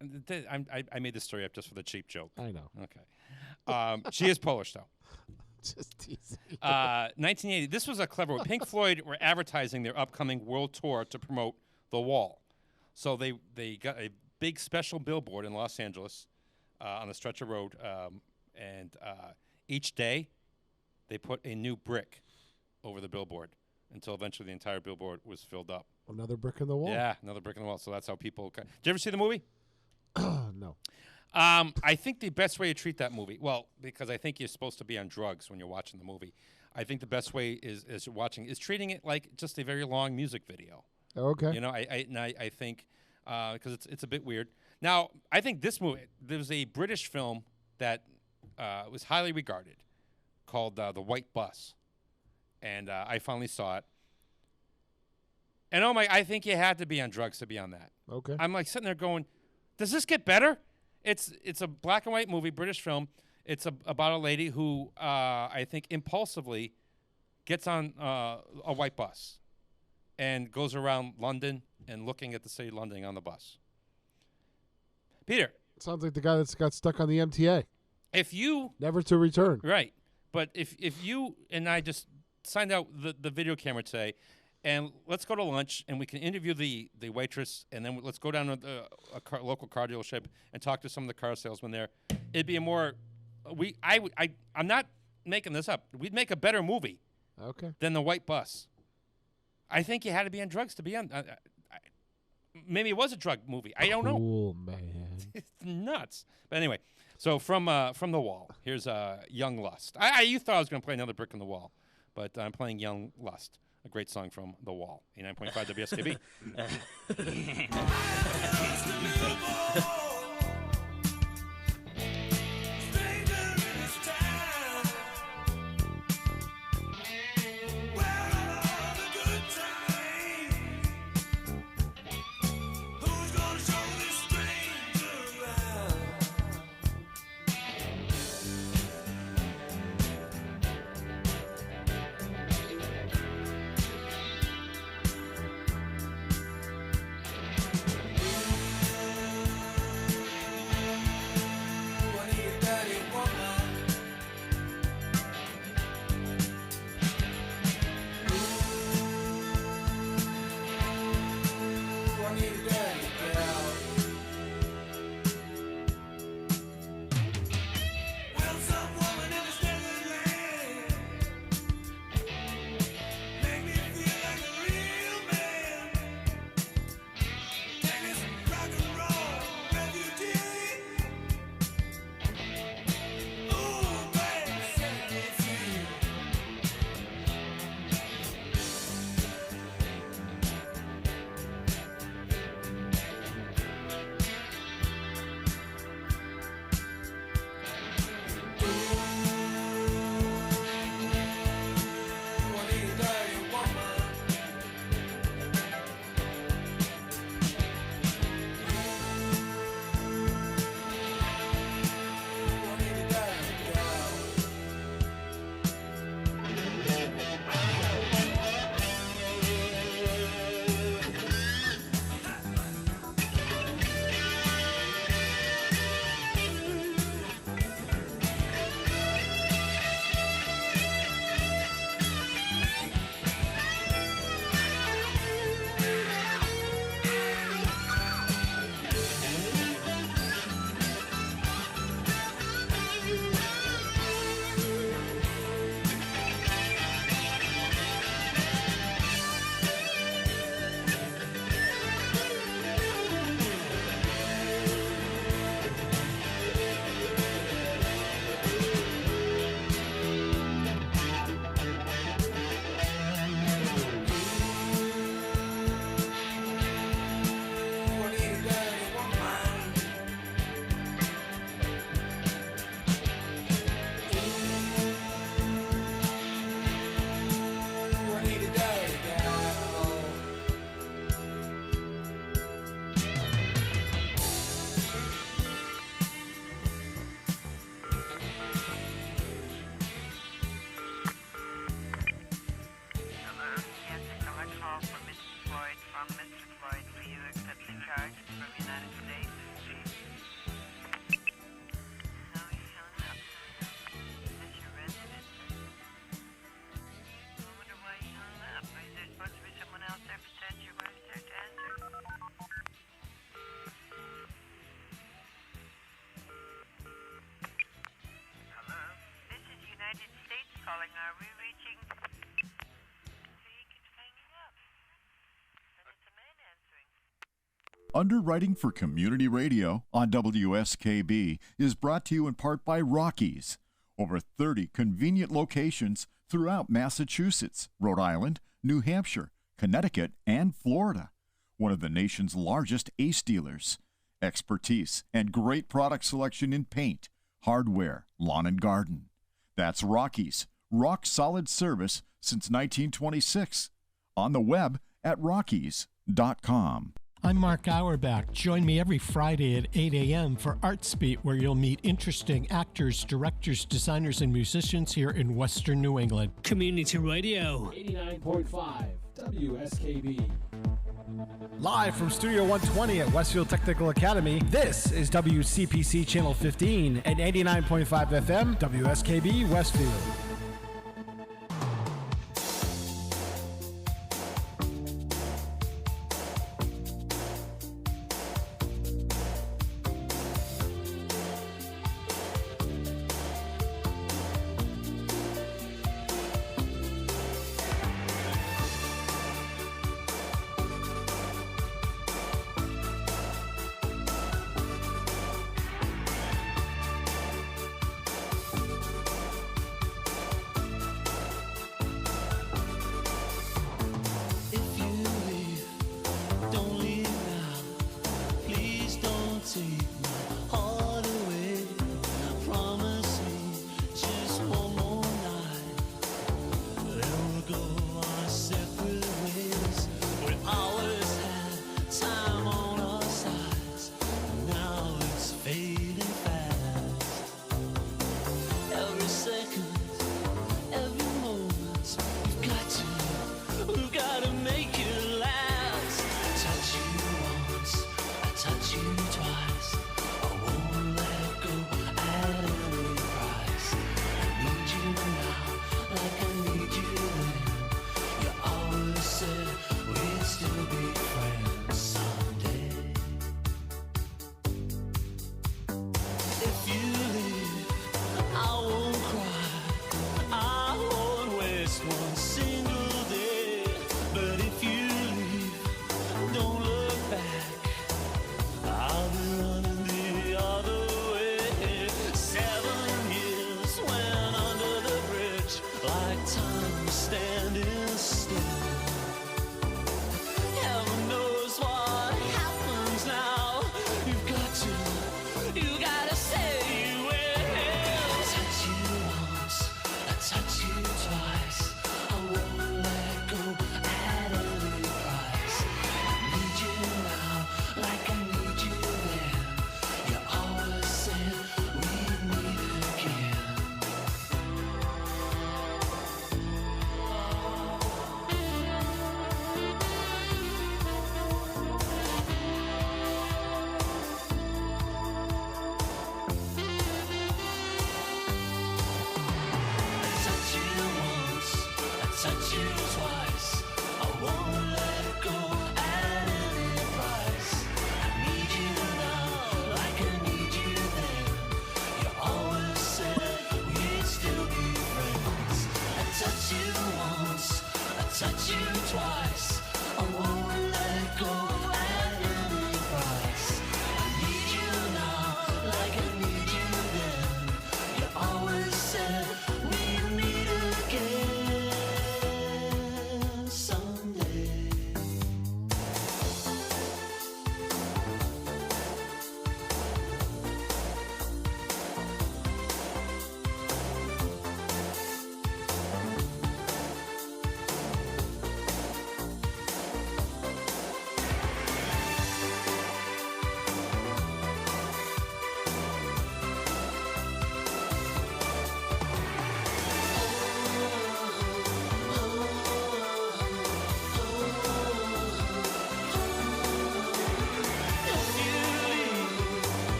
I made this story up just for the cheap joke. I know. Okay. She is Polish, though. Just teasing. 1980. This was a clever one. Pink Floyd were advertising their upcoming world tour to promote The Wall. So they got a big special billboard in Los Angeles on the stretch of road, and each day they put a new brick over the billboard until eventually the entire billboard was filled up. Another brick in the wall? Yeah, another brick in the wall. So that's how people... Did you ever see the movie? No. I think the best way to treat that movie, well, because I think you're supposed to be on drugs when you're watching the movie, I think the best way is treating it like just a very long music video. Okay. You know, I think because it's a bit weird. Now, I think this movie, there was a British film that was highly regarded called The White Bus, and I finally saw it. And oh my, I think you had to be on drugs to be on that. Okay. I'm like sitting there going, does this get better? It's a black and white movie, British film. It's about a lady who I think impulsively gets on a white bus and goes around London and looking at the city of London on the bus. Peter. Sounds like the guy that's got stuck on the MTA. If you... Never to return. Right. But if you and I just signed out the video camera today, and let's go to lunch, and we can interview the waitress, and then let's go down to a local car dealership and talk to some of the car salesmen there. It'd be a more... I'm not making this up. We'd make a better movie than The White Bus. I think you had to be on drugs to be on... maybe it was a drug movie. I don't know. Cool, man. It's nuts. But anyway, so from The Wall, here's Young Lust. You thought I was going to play another brick in the wall, but I'm playing Young Lust, a great song from The Wall, 89.5 WSKB. Underwriting for Community Radio on WSKB is brought to you in part by Rockies. Over 30 convenient locations throughout Massachusetts, Rhode Island, New Hampshire, Connecticut, and Florida. One of the nation's largest ACE dealers. Expertise and great product selection in paint, hardware, lawn and garden. That's Rockies. Rock solid service since 1926. On the web at rockies.com. I'm Mark Auerbach. Join me every Friday at 8 a.m. for ArtSpeak, where you'll meet interesting actors, directors, designers, and musicians here in Western New England. Community Radio. 89.5 WSKB. Live from Studio 120 at Westfield Technical Academy, this is WCPC Channel 15 and 89.5 FM WSKB Westfield.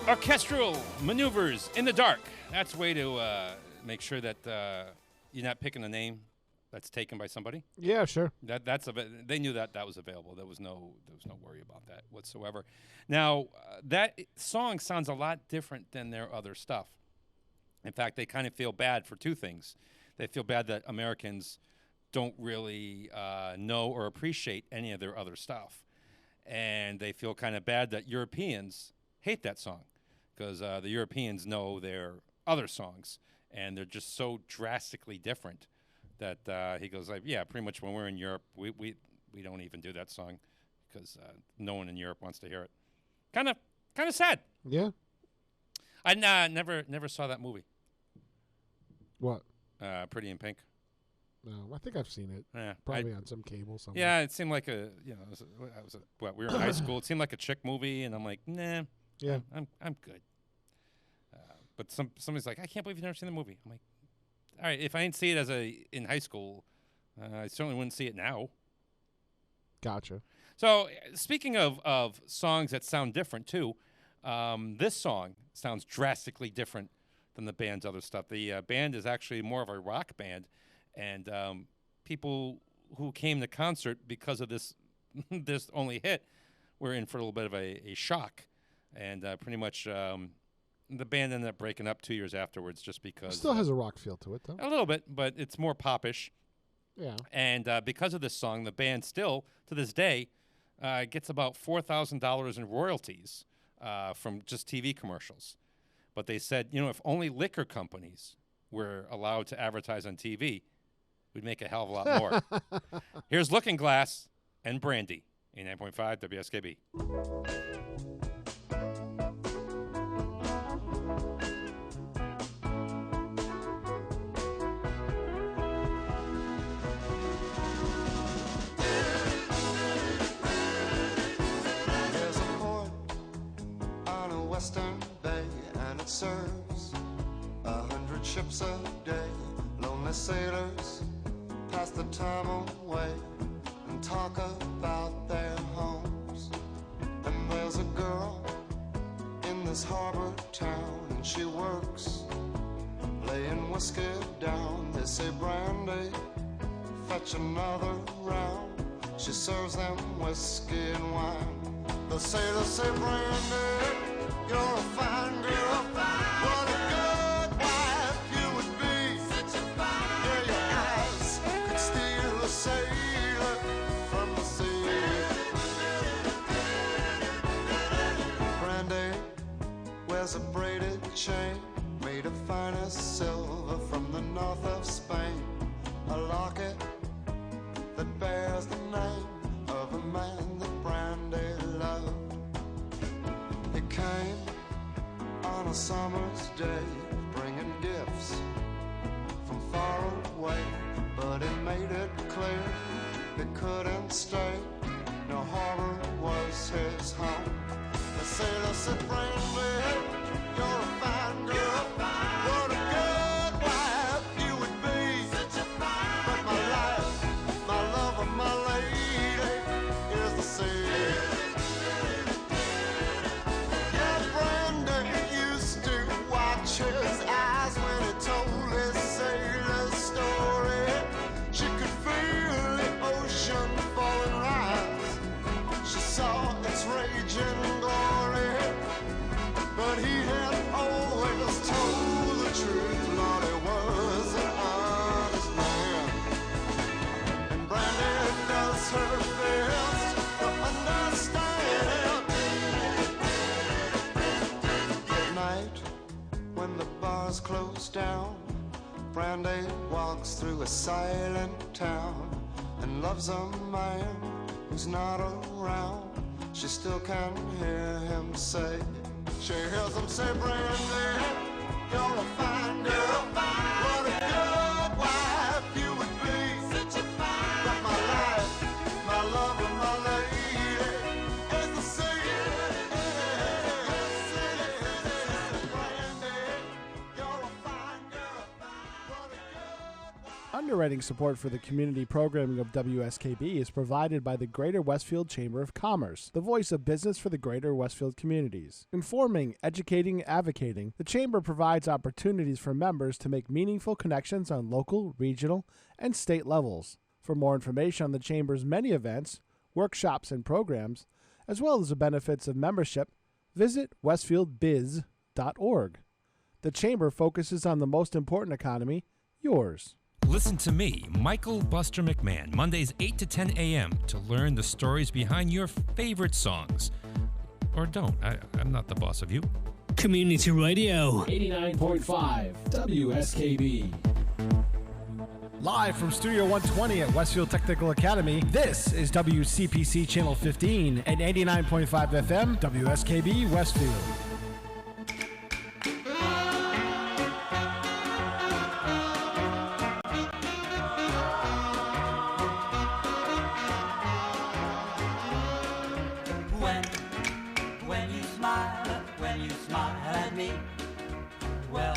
orchestral maneuvers in the dark. That's a way to make sure that you're not picking a name that's taken by somebody. Yeah, sure. They knew that was available. There was no worry about that whatsoever. Now that song sounds a lot different than their other stuff. In fact, they kind of feel bad for two things. They feel bad that Americans don't really know or appreciate any of their other stuff, and they feel kind of bad that Europeans hate that song because the Europeans know their other songs, and they're just so drastically different that he goes like, yeah, pretty much when we're in Europe, we don't even do that song because no one in Europe wants to hear it. Kind of sad. Yeah. I never saw that movie. What? Pretty in Pink. No, I think I've seen it. Yeah, probably on some cable somewhere. Yeah, it seemed like we were in high school. It seemed like a chick movie, and I'm like, nah. Yeah, I'm good. But somebody's like, I can't believe you've never seen the movie. I'm like, all right, if I didn't see it in high school, I certainly wouldn't see it now. Gotcha. So speaking of songs that sound different too, this song sounds drastically different than the band's other stuff. The band is actually more of a rock band, and people who came to concert because of this this only hit were in for a little bit of a shock, and pretty much the band ended up breaking up 2 years afterwards just because. It still has a rock feel to it, though. A little bit, but it's more popish. Yeah. And because of this song, the band still, to this day, gets about $4,000 in royalties from just TV commercials. But they said, if only liquor companies were allowed to advertise on TV, we'd make a hell of a lot more. Here's Looking Glass and Brandy, 89.5 WSKB. Western Bay, and it serves 100 ships a day. Lonely sailors pass the time away and talk about their homes. And there's a girl in this harbor town, and she works laying whiskey down. They say, Brandy, fetch another round. She serves them whiskey and wine. The sailors say, Brandy, you're a fine girl. What a good wife you would be. Yeah, your eyes could steal a sailor from the sea. Brandy wears a braided chain made of finest silver from the north of Spain. A locket that bears the name of a man that Brandy loved. He came on a summer's day, bringing gifts from far away, but he made it clear he couldn't stay. No harbor was his home. The sailor said, Brandy, you're a fine girl. What a good wife you would be. But my life, my love, and my lady is the sea. His eyes when he told his sailor story. She could feel the ocean fall and rise. She saw its raging glory. But he had always told the truth. Lord, he was an honest man. And Brandy does her best to understand. At night, when the bars close down, Brandy walks through a silent town and loves a man who's not around. She still can hear him say, she hears him say, Brandy, you're a fine girl. What a good wife you would be. But my life, my love, and my lady is the sea. Underwriting support for the community programming of WSKB is provided by the Greater Westfield Chamber of Commerce, the voice of business for the Greater Westfield communities. Informing, educating, advocating, the Chamber provides opportunities for members to make meaningful connections on local, regional, and state levels. For more information on the Chamber's many events, workshops, and programs, as well as the benefits of membership, visit westfieldbiz.org. The Chamber focuses on the most important economy, yours. Listen to me, Michael Buster McMahon, Mondays 8 to 10 a.m. to learn the stories behind your favorite songs. Or don't. I'm not the boss of you. Community Radio. 89.5 WSKB. Live from Studio 120 at Westfield Technical Academy, this is WCPC Channel 15 and 89.5 FM WSKB Westfield. When you smile at me, well,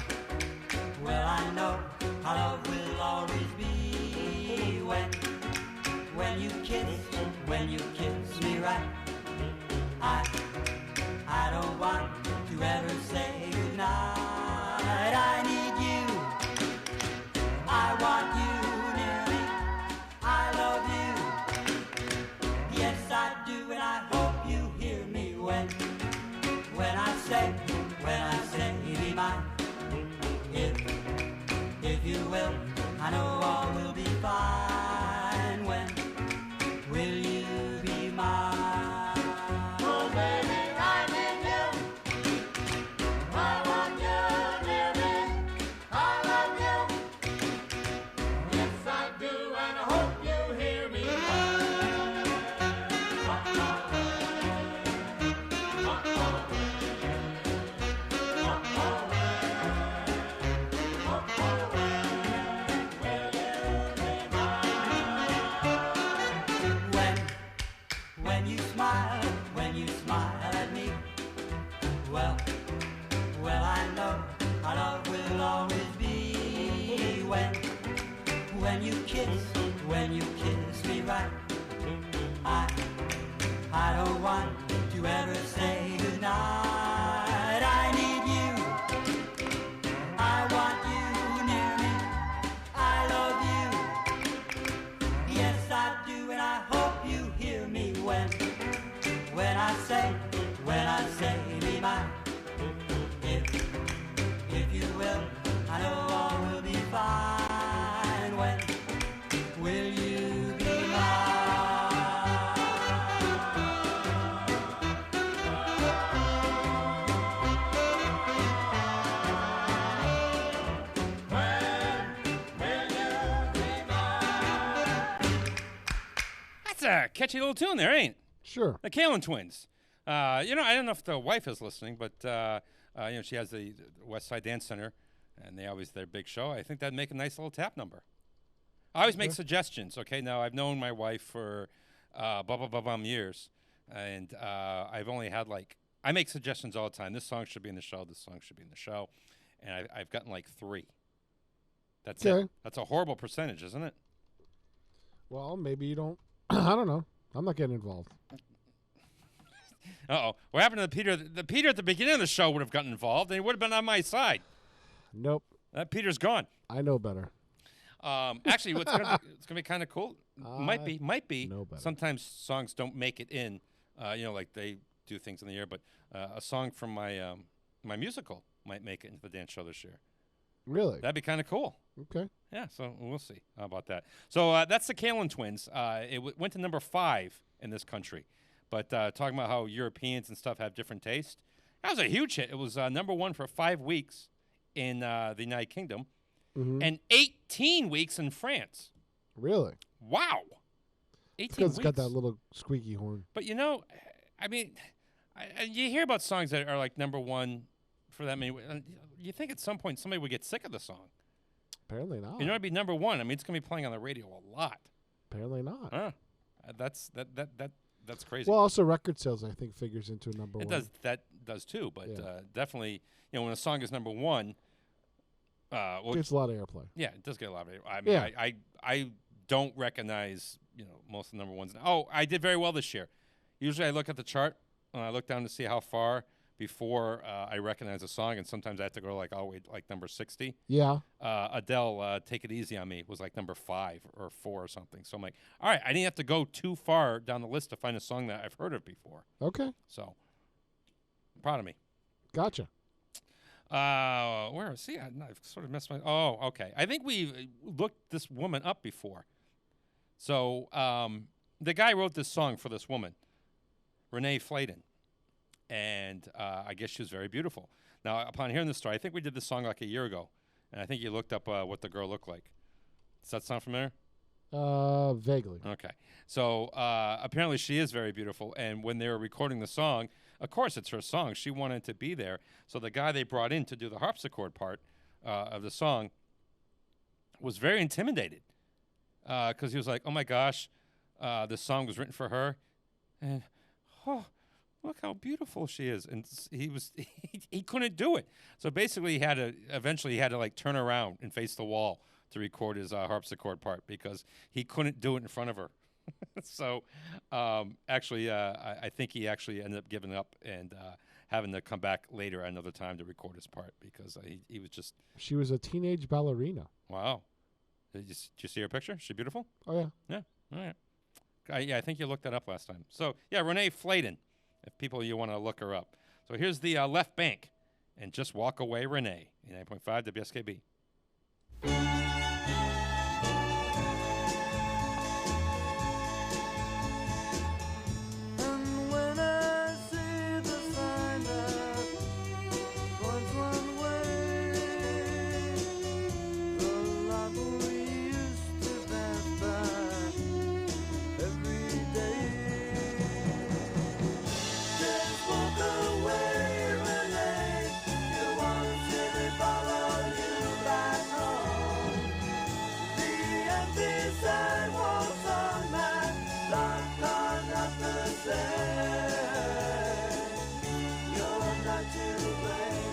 I know our love will always be. When you kiss me right, I don't want to ever say goodnight. I need you, I want you near me, I love you, yes I do, and I hope you hear me when I say be mine. If you will, I know all will be fine. When will you be mine? Oh baby, I need you, I want you near me, I love you, yes I do, and I hope you hear me. When you smile at me, well, I know our love will always be. When you kiss me right, I don't want to ever say goodnight. I need you, I want you near me, I love you, yes I do, and I hope you hear me when I say be mine. If you will, I know all will be fine. When will you be That's a catchy little tune there, ain't it? Sure. The Kalin Twins. I don't know if the wife is listening, but she has the West Side Dance Center, and their big show. I think that'd make a nice little tap number. I always make suggestions. Okay, now I've known my wife for years, and I've only had I make suggestions all the time. This song should be in the show. This song should be in the show, and I've gotten 3. That's it. That's a horrible percentage, isn't it? Well, maybe you don't. I don't know. I'm not getting involved. Uh-oh. What happened to the Peter? The Peter at the beginning of the show would have gotten involved, and he would have been on my side. Nope. That Peter's gone. I know better. Actually, it's gonna be kind of cool. Might be. Know better. Sometimes songs don't make it in. They do things in the air, but a song from my my musical might make it into the dance show this year. Really? That'd be kind of cool. Okay. Yeah, so we'll see about that. So that's the Kalin Twins. It went to number 5 in this country. But talking about how Europeans and stuff have different taste, that was a huge hit. It was number 1 for 5 weeks in the United Kingdom and 18 weeks in France. Really? Wow. 18 because weeks. It's got that little squeaky horn. But, you hear about songs that are number 1 for that many. You think at some point somebody would get sick of the song. Apparently not. It'd be number 1. It's going to be playing on the radio a lot. Apparently not. That's crazy. Well, also record sales, I think, figures into number 1. That does too, but definitely, when a song is number 1, Gets a lot of airplay. Yeah, it does get a lot of airplay. I mean, Yeah. I don't recognize, most of the number ones. Oh, I did very well this year. Usually I look at the chart and I look down to see how far before I recognize a song, and sometimes I have to go like number 60. Yeah. Adele, Take It Easy on Me was like number 5 or 4 or something. So I'm like, all right, I didn't have to go too far down the list to find a song that I've heard of before. Okay. So, I'm proud of me. Gotcha. Where? See, I've sort of messed my. Oh, okay. I think we looked this woman up before. So, the guy wrote this song for this woman, Renee Fladen. And I guess she was very beautiful. Now, upon hearing this story, I think we did this song like a year ago, and I think you looked up what the girl looked like. Does that sound familiar? Vaguely. Okay. So apparently she is very beautiful, and when they were recording the song, of course it's her song. She wanted to be there. So the guy they brought in to do the harpsichord part of the song was very intimidated because he was like, oh, my gosh, this song was written for her. And, look how beautiful she is. And he couldn't do it. So basically eventually he had to like turn around and face the wall to record his harpsichord part because he couldn't do it in front of her. So actually, I think he actually ended up giving up and having to come back later another time to record his part because he was just... She was a teenage ballerina. Wow. Did you see her picture? Is she beautiful? Oh, yeah. Yeah. All right. Yeah, I think you looked that up last time. So, yeah, Renee Fladen. If you want to look her up. So here's the left bank. And Just Walk Away, Renee. 89.5 WSKB. And when I see the sign that points one way, the life we used to dance by every day. Just walk away, Renee. You want to see me follow you back home. The empty sidewalks on my block are not the same. You're not to blame.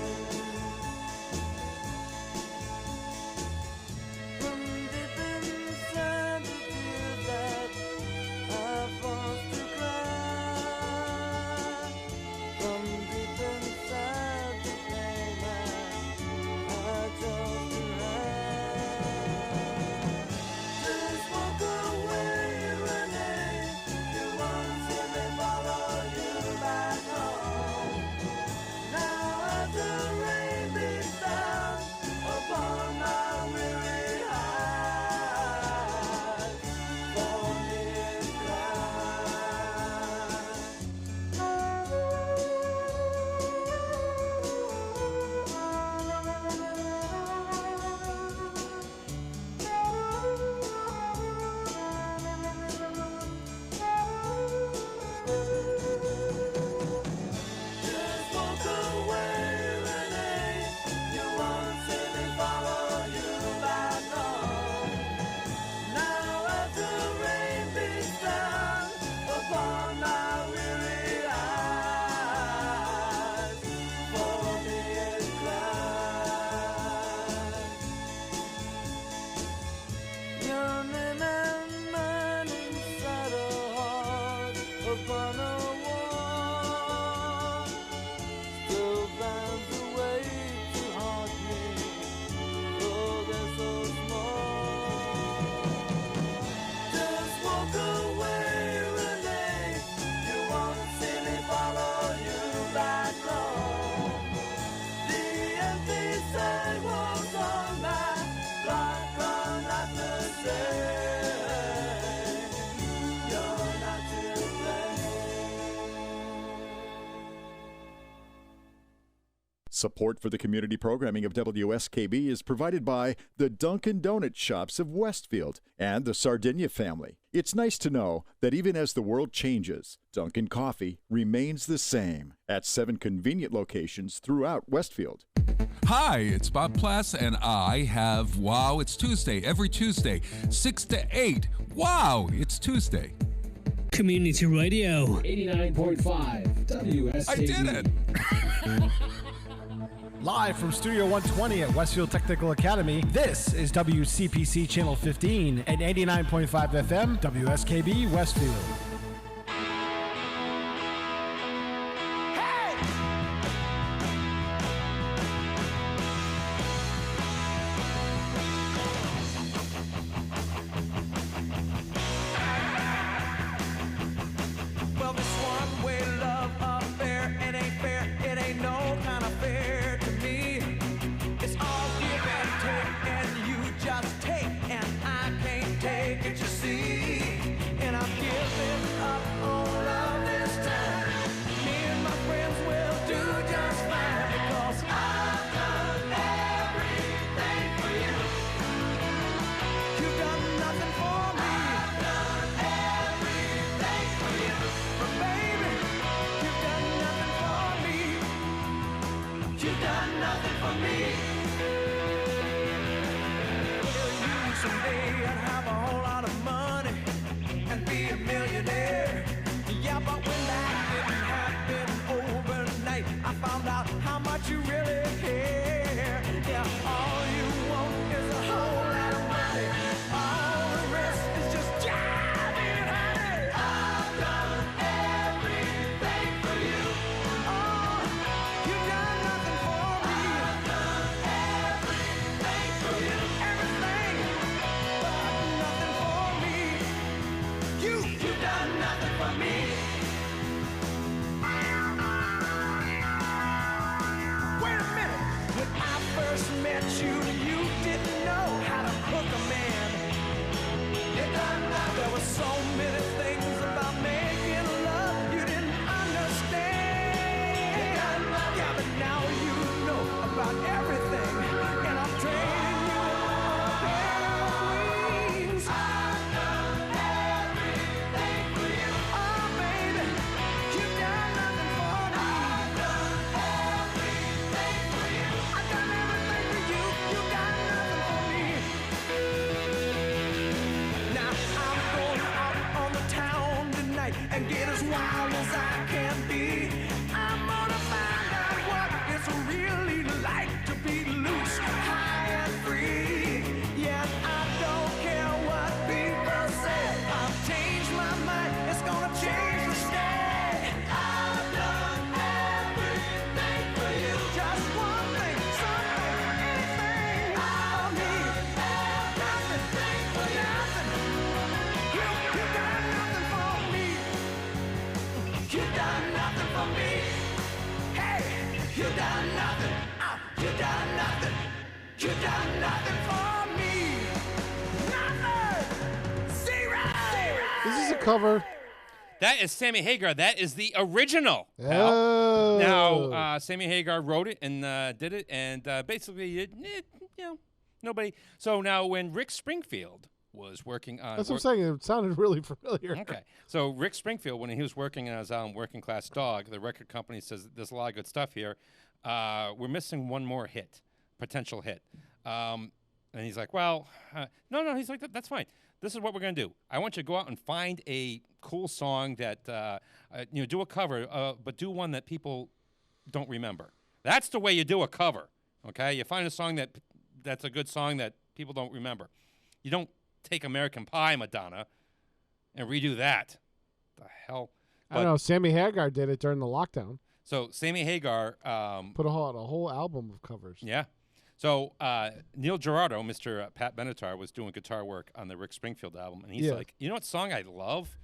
From deep inside the tears that I forced to cry, from deep inside the pain I chose to hide. Just walk away, Renee. You want to see me follow you back home. Now as the rain beats down upon my weary eyes, for me is Just walk away, Renee. You won't see me follow you back home. Now as the rain beats down upon my weary eyes, for me is glad. Your name and mine inside a heart upon a wall still finds a way to haunt me, though they're so small. Just walk away, Renee. You won't see me follow you back home. The empty sidewalks on my block are not the same. You're not to blame. Support for the community programming of WSKB is provided by the Dunkin' Donut Shops of Westfield and the Sardinia family. It's nice to know that even as the world changes, Dunkin' Coffee remains the same at 7 convenient locations throughout Westfield. Hi, it's Bob Plass, and I have Wow, It's Tuesday every Tuesday, 6 to 8. Wow, it's Tuesday. Community Radio. 89.5 WSKB. I did it! Live from Studio 120 at Westfield Technical Academy, this is WCPC Channel 15 and 89.5 FM, WSKB Westfield. Well, this one-way love affair, it ain't fair, it ain't no kind of fair to me. It's all give and take, and you just take, and I can't take it, you see. And I'm giving up on love this time. Me and my friends will do just fine, because I've done everything for you. You've done nothing for me. I've done everything for you. But baby, you've done nothing for me. You've done nothing for me. Well, you someday I'd have a whole lot of money and be a millionaire. Yeah, but when that didn't happen overnight, I found out how much you really care. Yeah, all you want is a whole lot of money. All the rest is just jiving, honey. I've done everything for you. Oh, you've done nothing for me. I've done everything for you. Everything, but nothing for me. You've done nothing for me. Wait a minute. When I first met you, you didn't know how to hook a man. There were so many things about making love you didn't understand. Yeah, but now you know about everything, and I'm training you on a pair of wings. I've done everything for you. Oh, baby, you've done nothing for me. I've done everything for you. I've done everything for you. You've done nothing for me. Now I'm going out on the town tonight and get as wild as I can be. I'm gonna find out what it's really like to be loose, high and free. Yeah, I don't care what people say. I've changed my mind. It's gonna change the stay. I've done everything for you. Just one thing, something, anything. I'll need nothing for nothing. You've done nothing for me. You've done nothing for me. Hey, you've done nothing. You've done nothing. You've done nothing for me. Nothing. Zero. This is a cover. That is Sammy Hagar. That is the original. pal. Oh. Now, Sammy Hagar wrote it and did it, and basically, nobody. So now, when Rick Springfield was working on, That's what I'm saying. It sounded really familiar. Okay, so Rick Springfield, when he was working on his Working Class Dog, the record company says there's a lot of good stuff here. We're missing one more hit, potential hit. And he's like, well, no. He's like, that's fine. This is what we're going to do. I want you to go out and find a cool song that, do a cover, but do one that people don't remember. That's the way you do a cover, okay? You find a song that's a good song that people don't remember. You don't take American Pie, Madonna, and redo that. The hell? I know. Sammy Hagar did it during the lockdown. So Sammy Hagar put a whole album of covers. Yeah. So Neil Girardo, Mr. Pat Benatar, was doing guitar work on the Rick Springfield album, and he's like, you know what song I love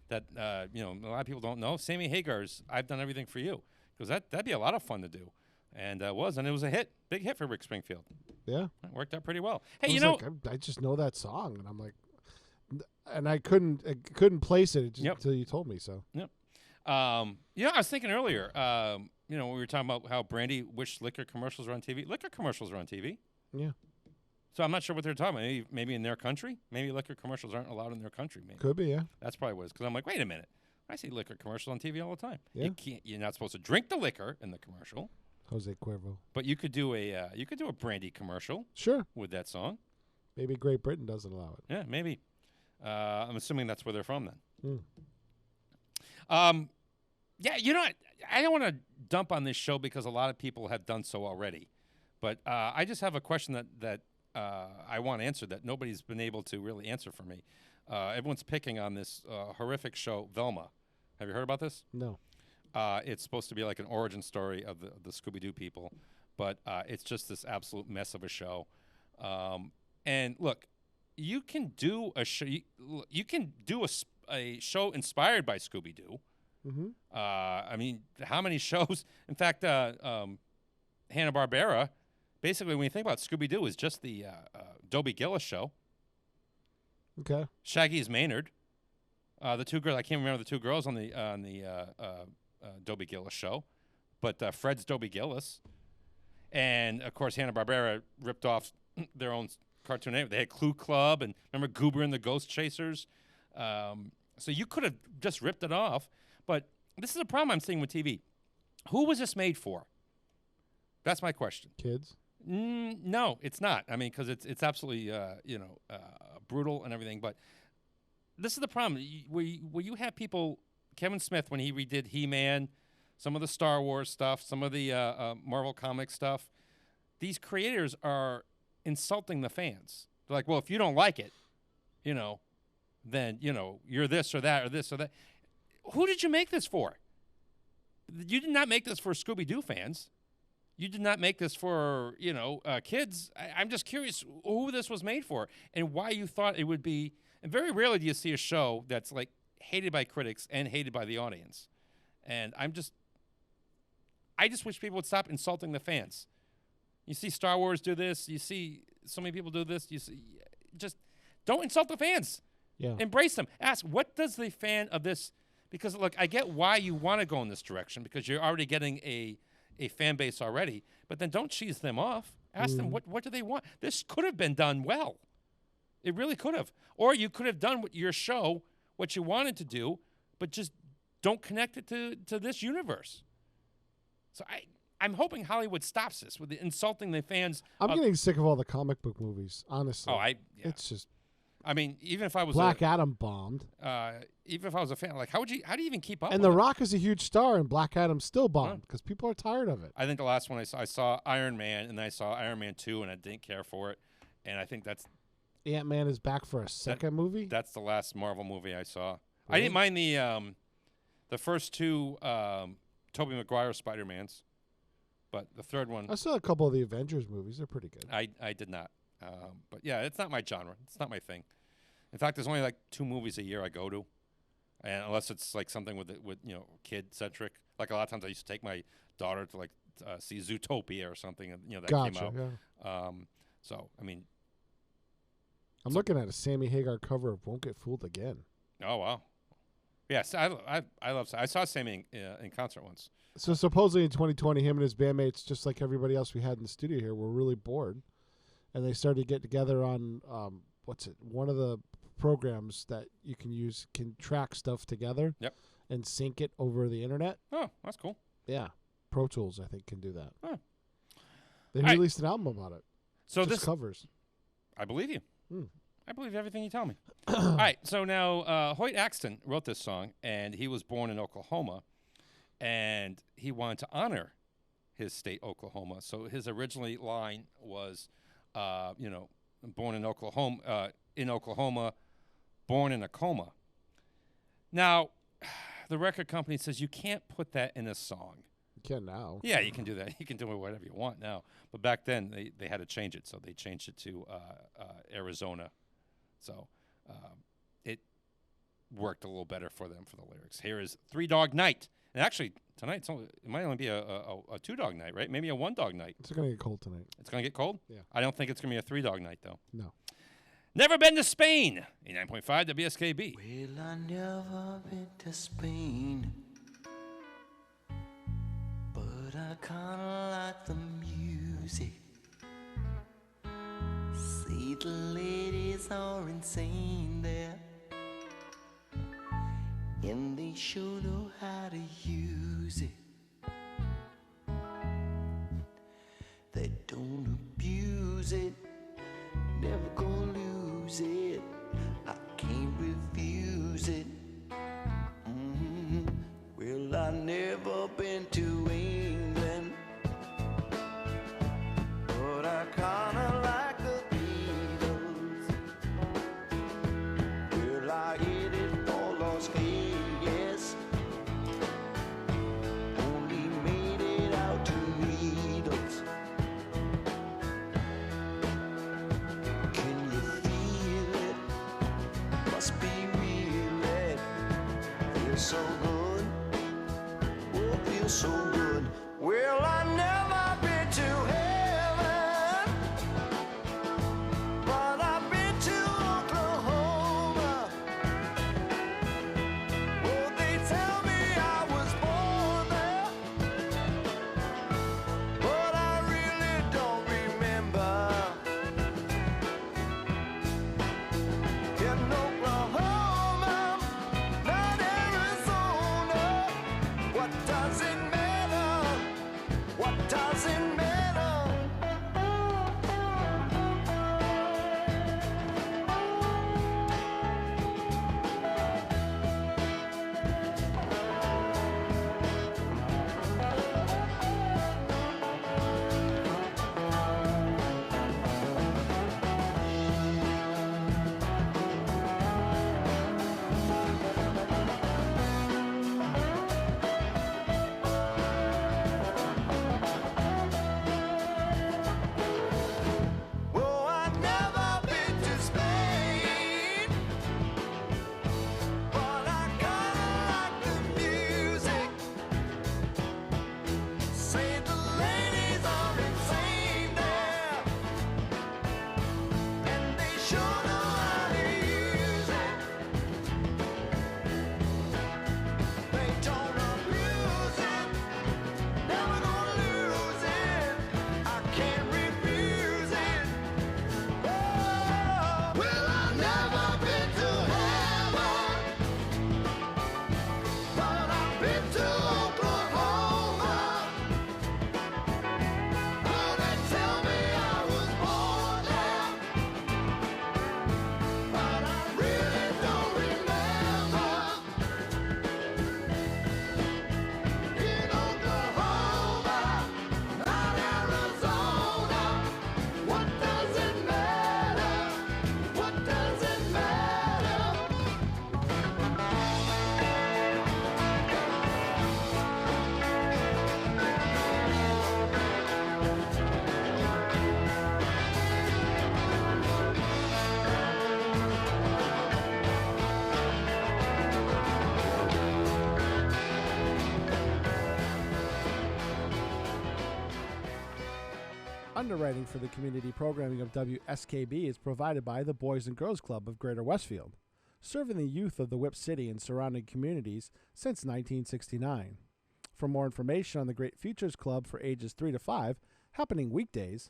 that a lot of people don't know? Sammy Hagar's "I've Done Everything for You," because that'd be a lot of fun to do, and it was a hit, big hit for Rick Springfield. Yeah, it worked out pretty well. Hey, I just know that song, and I'm like, and I couldn't place it until you told me so. Yep. I was thinking earlier. We were talking about how Brandy wished liquor commercials were on TV. Liquor commercials are on TV. Yeah. So I'm not sure what they're talking about. Maybe in their country. Maybe liquor commercials aren't allowed in their country. Maybe. Could be, yeah. That's probably what it is. Because I'm like, wait a minute. I see liquor commercials on TV all the time. Yeah. You're not supposed to drink the liquor in the commercial. Jose Cuervo. But you could do a Brandy commercial. Sure. With that song. Maybe Great Britain doesn't allow it. Yeah, maybe. I'm assuming that's where they're from then. Mm. Yeah, I don't want to dump on this show because a lot of people have done so already. But I just have a question that I want answered that nobody's been able to really answer for me. Everyone's picking on this horrific show, Velma. Have you heard about this? No. It's supposed to be like an origin story of the Scooby-Doo people, but it's just this absolute mess of a show. And look, you can do a show. You can do a show inspired by Scooby-Doo. Mm-hmm. I mean, how many shows? In fact, Hanna-Barbera, basically, when you think about Scooby-Doo, is just the Dobie Gillis show. Okay. Shaggy's Maynard. The two girls, I can't remember the two girls on the Dobie Gillis show, but Fred's Dobie Gillis. And, of course, Hanna-Barbera ripped off their own cartoon name. They had Clue Club, and remember Goober and the Ghost Chasers? So you could have just ripped it off. But this is a problem I'm seeing with TV. Who was this made for? That's my question. Kids? No, it's not. I mean, because it's absolutely, brutal and everything. But this is the problem. Where you have people, Kevin Smith, when he redid He-Man, some of the Star Wars stuff, some of the Marvel Comics stuff, these creators are insulting the fans. They're like, well, if you don't like it, then, you're this or that or this or that. Who did you make this for? You did not make this for Scooby-Doo fans. You did not make this for, kids. I'm just curious who this was made for and why you thought it would be. And very rarely do you see a show that's, like, hated by critics and hated by the audience. And I just wish people would stop insulting the fans. You see Star Wars do this. You see so many people do this. You see, just don't insult the fans. Yeah. Embrace them. Ask, what does the fan of this... Because, look, I get why you want to go in this direction because you're already getting a fan base already. But then don't cheese them off. Ask them, what do they want? This could have been done well. It really could have. Or you could have done with your show what you wanted to do, but just don't connect it to this universe. So I'm hoping Hollywood stops this with the insulting the fans. I'm getting sick of all the comic book movies, honestly. It's just... I mean, even if I was Black Adam bombed. Even if I was a fan, like how do you even keep up? And with The it? Rock is a huge star, and Black Adam still bombed because people are tired of it. I think the last one I saw Iron Man, and I saw Iron Man 2, and I didn't care for it. And I think that's Ant-Man is back for a second movie. That's the last Marvel movie I saw. Really? I didn't mind the first two Tobey Maguire Spider-Mans, but the third one I saw a couple of the Avengers movies. They're pretty good. I did not. But yeah, it's not my genre. It's not my thing. In fact, there's only like 2 movies a year I go to, and unless it's like something with kid centric. Like a lot of times I used to take my daughter to like see Zootopia or something, and that came out. Yeah. So I mean, I'm looking at a Sammy Hagar cover of "Won't Get Fooled Again." Oh wow, yes, I love. I saw Sammy in concert once. So supposedly in 2020, him and his bandmates, just like everybody else we had in the studio here, were really bored, and they started to get together on one of the programs that you can use can track stuff together. Yep. And sync it over the internet. Oh, that's cool. Yeah, Pro Tools I think can do that. Huh. They released an album about it. So just this covers. I believe you. Mm. I believe everything you tell me. All right, so now Hoyt Axton wrote this song, and he was born in Oklahoma, and he wanted to honor his state, Oklahoma. So his originally line was, born in Oklahoma, born in a coma. Now, the record company says you can't put that in a song. You can now. Yeah, you can do that. You can do it whatever you want now. But back then, they had to change it, so they changed it to Arizona. So it worked a little better for them for the lyrics. Here is 3 Dog Night. And actually, tonight, it might only be a 2 dog night, right? Maybe a 1 dog night. It's going to get cold tonight. It's going to get cold? Yeah. I don't think it's going to be a 3 dog night, though. No. Never been to Spain. 89.5 WSKB. Well, I never been to Spain, but I kinda like the music. See, the ladies are insane there, and they sure know how to use it. They don't abuse it, never gonna lose it. I can't refuse it. Well, I never been feels so good. Well, I never been to heaven, but I've been to Oklahoma. Oh, they tell me I was born there, but I really don't remember. In Oklahoma, not Arizona. What does it matter? What does it matter? Well, I've never been to Spain, but I kinda like the music. Say the ladies are insane there, and they sure know how to use it. They don't abuse it, never gonna lose it. I can't refuse it. Oh, well, I've never been to heaven, but I've been to Oklahoma. Oh, they tell me I was born there, but I really don't remember. In Oklahoma, not Arizona. What does it matter? What does it matter? Underwriting for the community programming of WSKB is provided by the Boys and Girls Club of Greater Westfield, serving the youth of the Whip City and surrounding communities since 1969. For more information on the Great Futures Club for ages 3 to 5, happening weekdays,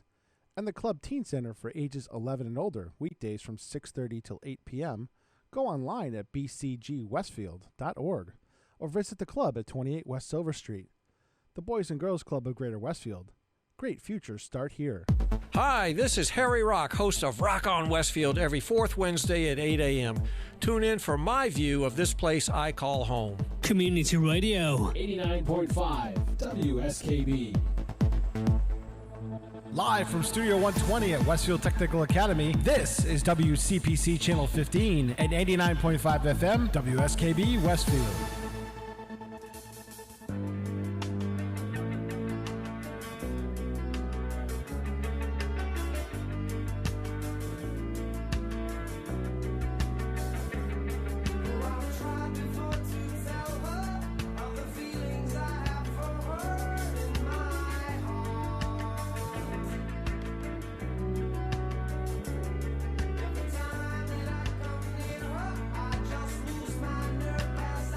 and the Club Teen Center for ages 11 and older, weekdays from 6:30 till 8 p.m., go online at bcgwestfield.org or visit the club at 28 West Silver Street. The Boys and Girls Club of Greater Westfield. Great futures start here. Hi, this is Harry Rock, host of Rock on Westfield every fourth Wednesday at 8 a.m. Tune in for my view of this place I call home. Community Radio. 89.5 WSKB. Live from Studio 120 at Westfield Technical Academy, this is WCPC Channel 15 and 89.5 FM WSKB Westfield. Every time that I come near her, I just lose my nerve as I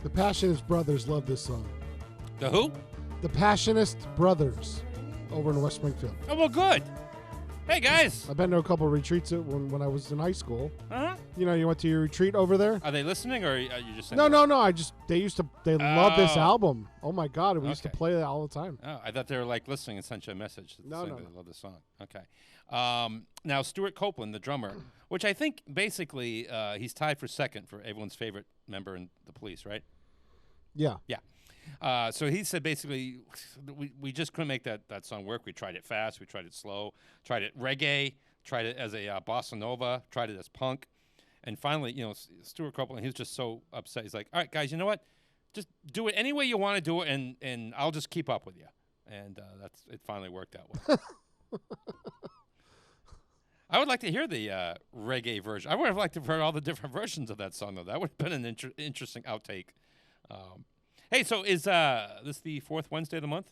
The Passionist Brothers love this song. The who? The Passionist Brothers over in West Springfield. Oh, well, good. Hey, guys. I've been to a couple of retreats when I was in high school. Uh-huh. You know, you went to your retreat over there? Are they listening, or are you just saying No. They Oh. love this album. Oh, my God. We used to play that all the time. Oh, I thought they were, like, listening and sent you a message. No. They love the song. Okay. Now, Stuart Copeland, the drummer, which I think basically he's tied for second for everyone's favorite member in the Police, right? Yeah. Yeah. So he said basically we just couldn't make that song work. We tried it fast. We tried it slow. Tried it reggae. Tried it as a bossa nova. Tried it as punk. And finally, Stuart Copeland, he was just so upset. He's like, all right, guys, you know what? Just do it any way you want to do it, and I'll just keep up with you. And it finally worked out well. I would like to hear the reggae version. I would have liked to have heard all the different versions of that song, though. That would have been an interesting outtake. Hey, so is this the fourth Wednesday of the month?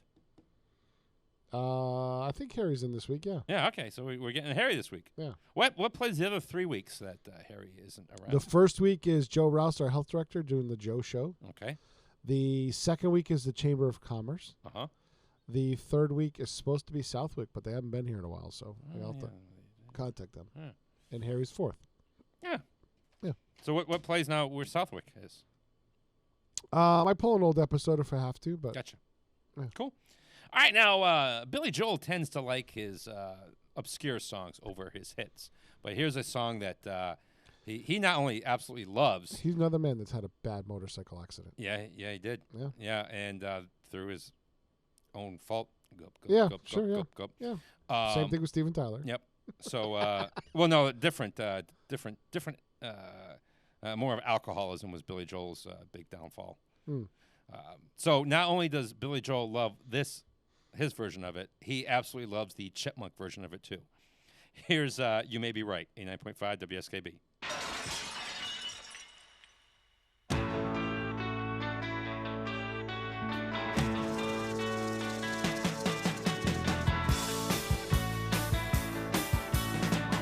I think Harry's in this week, yeah. Yeah, okay, so we're getting Harry this week. Yeah. What plays the other 3 weeks that Harry isn't around? The first week is Joe Rouse, our health director, doing the Joe Show. Okay. The second week is the Chamber of Commerce. Uh-huh. The third week is supposed to be Southwick, but they haven't been here in a while, so I'll have to contact them. Yeah. And Harry's fourth. Yeah. Yeah. So what plays now where Southwick is? I pull an old episode if I have to, but Gotcha. Yeah. Cool. All right, now Billy Joel tends to like his obscure songs over his hits, but here's a song that he not only absolutely loves. He's another man that's had a bad motorcycle accident. Yeah, he did. Yeah, and through his own fault. Yeah. Yeah. Same thing with Steven Tyler. Yep. So, well, no, different. More of alcoholism was Billy Joel's big downfall. So not only does Billy Joel love his version of it, he absolutely loves the Chipmunk version of it too. Here's You May Be Right, 89.5 WSKB.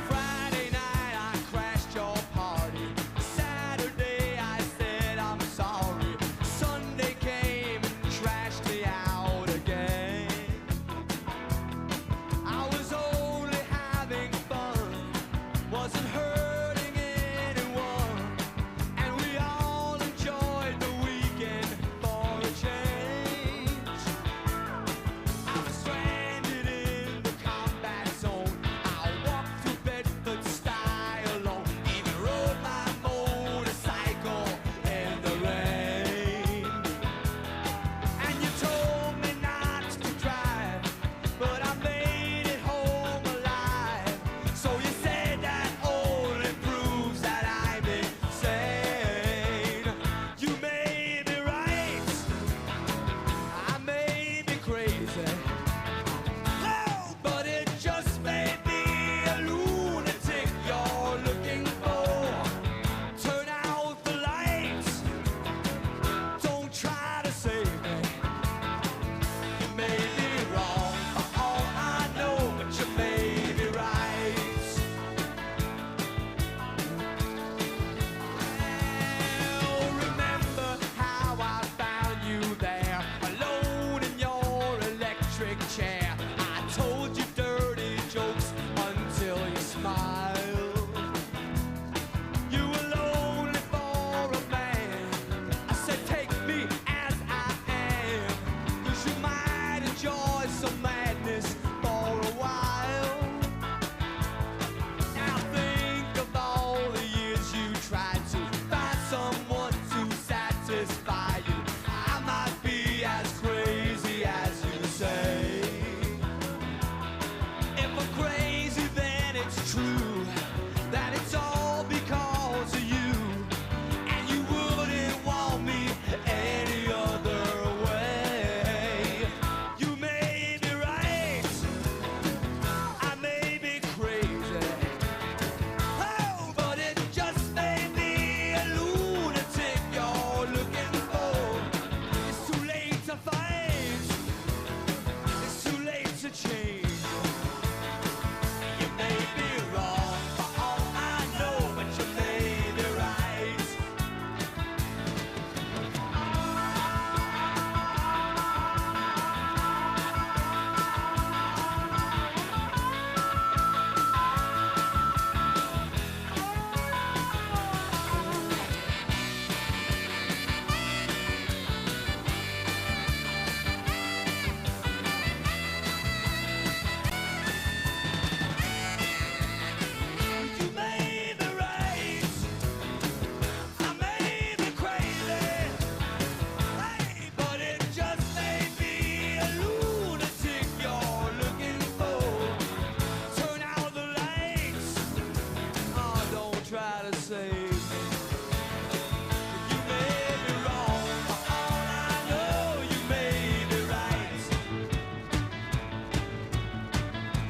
Friday night I crashed your party. Saturday I said I'm sorry. Sunday came and trashed me out again. I was only having fun, wasn't hurting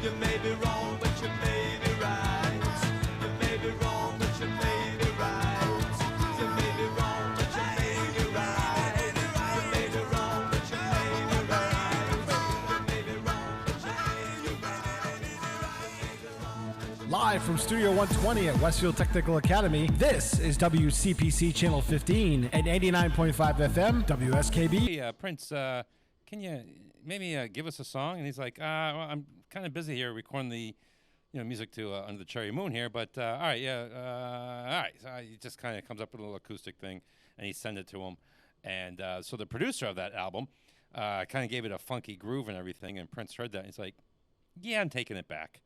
You may be wrong, but you may be right. You may be wrong, but you may be right. You may be wrong, but you may be right. You may be wrong, but you may be right. You may be wrong, but you may be right. Live from Studio 120 at Westfield Technical Academy, this is WCPC Channel 15 and 89.5 FM, WSKB. Hey, Prince, can you maybe give us a song? And he's like, well, I'm kind of busy here recording the music to Under the Cherry Moon here, but all right, all right. So he just kind of comes up with a little acoustic thing, and he sent it to him. And so the producer of that album kind of gave it a funky groove and everything, and Prince heard that, and he's like, yeah, I'm taking it back.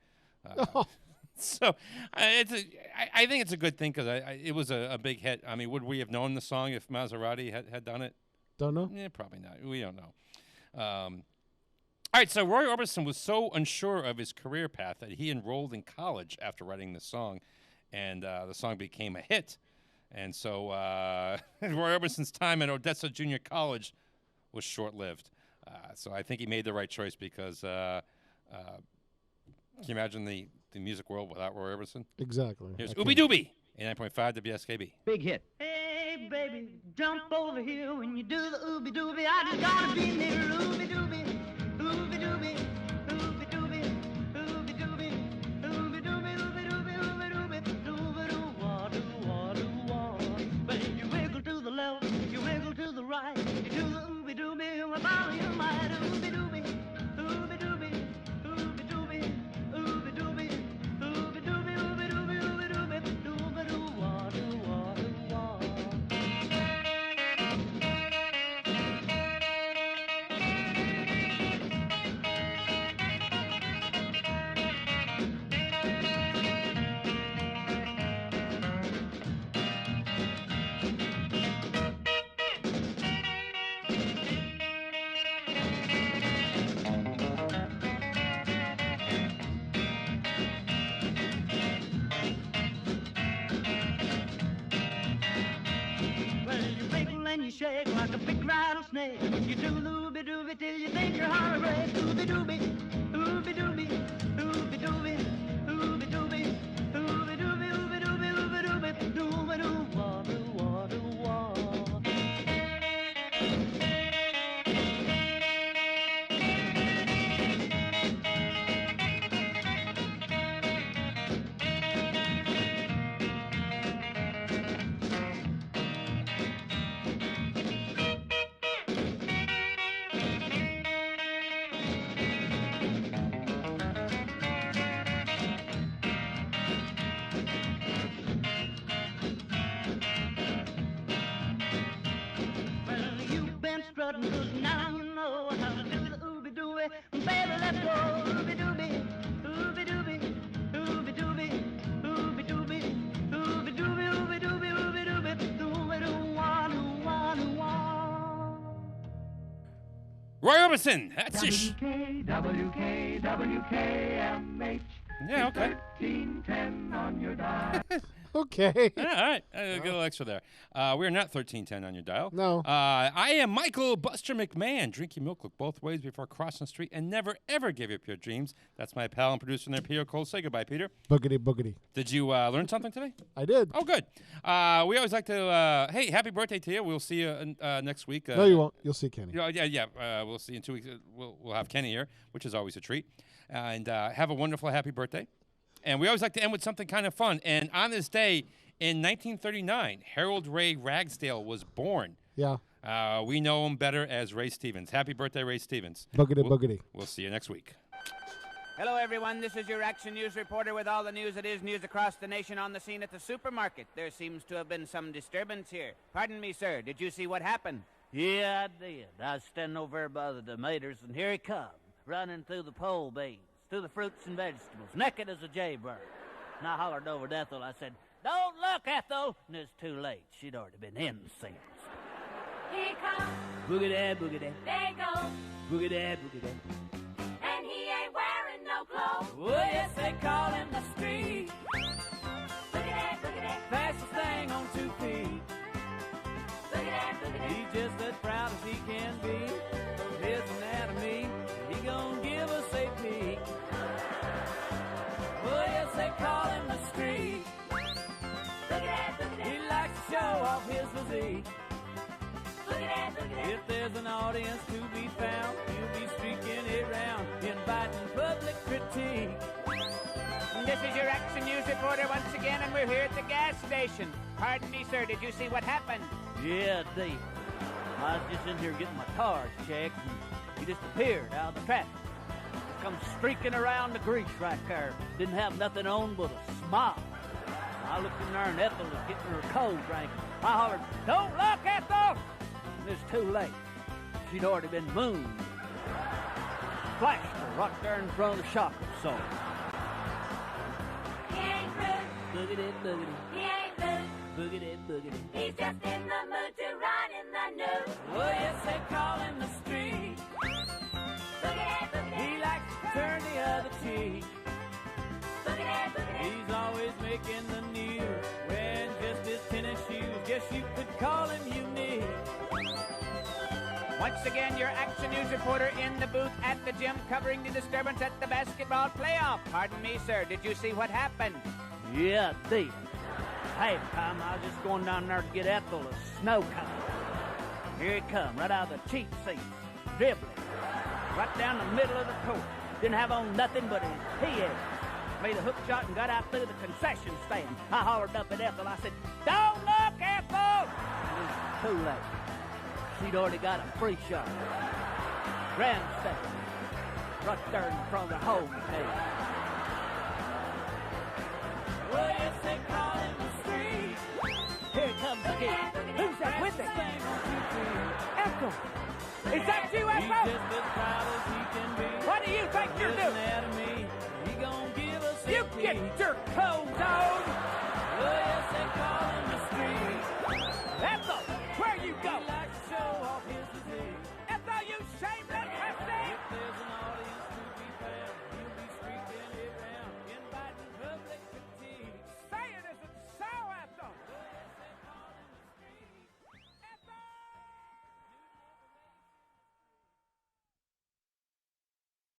So I think it's a good thing because it was a big hit. I mean, would we have known the song if Maserati had done it? Don't know. Yeah, probably not. We don't know. All right, so Roy Orbison was so unsure of his career path that he enrolled in college after writing this song, and the song became a hit. And so Roy Orbison's time at Odessa Junior College was short-lived. So I think he made the right choice because can you imagine the music world without Roy Orbison? Exactly. Here's Ooby Dooby, 89.5 WSKB. Big hit. Hey, baby, jump over here when you do the ooby dooby. I just gotta be near ooby dooby, ooby dooby, ooby dooby, ooby dooby, ooby dooby, ooby dooby, ooby dooby, dooby doo wah doo wah doo wah. But you wiggle to the left, you wiggle to the right, you do the ooby dooby, with all your might. Ooby dooby, ooby dooby, ooby dooby, ooby dooby, ooby dooby, ooby dooby, ooby dooby, dooby doo wah doo wah doo wah. Well, you wiggle and you shake like a big rattlesnake. You do the ooby dooby till you think your heart will break. Ooby dooby, ooby dooby, ooby dooby, ooby dooby, ooby dooby, ooby dooby, ooby dooby, dooby doo wah doo wah doo wah. Well, you've been strutting 'cause now you know how to do the ooby dooby. Baby, let's go ooby dooby, ooby dooby, ooby dooby, ooby dooby, ooby dooby, ooby dooby, ooby dooby, dooby doo wah doo wah doo wah. Roy Orbison, that's it. WKWKMH. Yeah, okay. 1310 on your dial. Okay. All right. Get a little extra there. We're not 1310 on your dial. No. I am Michael Buster McMahon. Drink your milk, look both ways before crossing the street, and never, ever give up your dreams. That's my pal and producer in there, Peter Cole. Say goodbye, Peter. Boogity boogity. Did you learn something today? I did. Oh, good. We always like to, hey, happy birthday to you. We'll see you next week. No, you won't. You'll see Kenny. Yeah. We'll see you in 2 weeks. We'll have Kenny here, which is always a treat. And have a wonderful, happy birthday. And we always like to end with something kind of fun. And on this day, in 1939, Harold Ray Ragsdale was born. Yeah. We know him better as Ray Stevens. Happy birthday, Ray Stevens. Boogity boogity. We'll see you next week. Hello, everyone. This is your Action News reporter with all the news that is news across the nation on the scene at the supermarket. There seems to have been some disturbance here. Pardon me, sir. Did you see what happened? Yeah, I did. I was standing over there by the tomatoes, and here he come, running through the pole beans, through the fruits and vegetables, naked as a jaybird. And I hollered over to Ethel. I said, "Don't look, Ethel!" And it's too late. She'd already been in since. Here he comes. Boogie-dad, boogie-dad. There he goes. Boogie-dad, boogie-dad. And he ain't wearing no clothes. Oh, yes, they call him the street. Boogie-dad, boogie-dad. Fastest thing on 2 feet. Boogie-dad, boogie-dad. He's just as proud as he can be of his anatomy. He gonna give us a peek. physique. If there's an audience to be found, he'll be streaking it round, inviting public critique. This is your Action News reporter once again, and we're here at the gas station. Pardon me, sir, did you see what happened? Yeah, Dave. I was just in here getting my tires checked, and he just appeared out of the traffic. Come streaking around the grease right there. Didn't have nothing on but a smile. I looked in there, and Ethel was getting her cold drink. I hollered, "Don't look, Ethel!" And it's too late. She'd already been mooned. Flashed her right there in front of the shock absorber. He ain't rude. Boogity, boogity. He ain't rude. Boogity, boogity. He's just in the mood to run in the news. Oh, yes, they call him the street. Boogity, boogity. He likes to turn the other cheek. Boogity, boogity. He's always making the news, wearing just his tennis shoes. Guess you could call him unique. Once again, your Action News reporter in the booth at the gym covering the disturbance at the basketball playoff. Pardon me, sir, did you see what happened? Yeah, Dave. Hey, time I was just going down there to get Ethel a snow cone. Here he come, right out of the cheap seats, dribbling, right down the middle of the court. Didn't have on nothing but his PA. Made a hook shot and got out through the concession stand. I hollered up at Ethel. I said, "Don't look, Ethel!" And it was too late. She'd already got a free shot. Grandstand. Right there in front of the home table. Well, yes, they call him the street. Here it comes again. Who's that with it? Ethel. Is that you, He's Ethel? just as proud as he can be. What do you think you're Listen doing? at me. He gonna give us You a get tea. your coat on. Well, yes, they call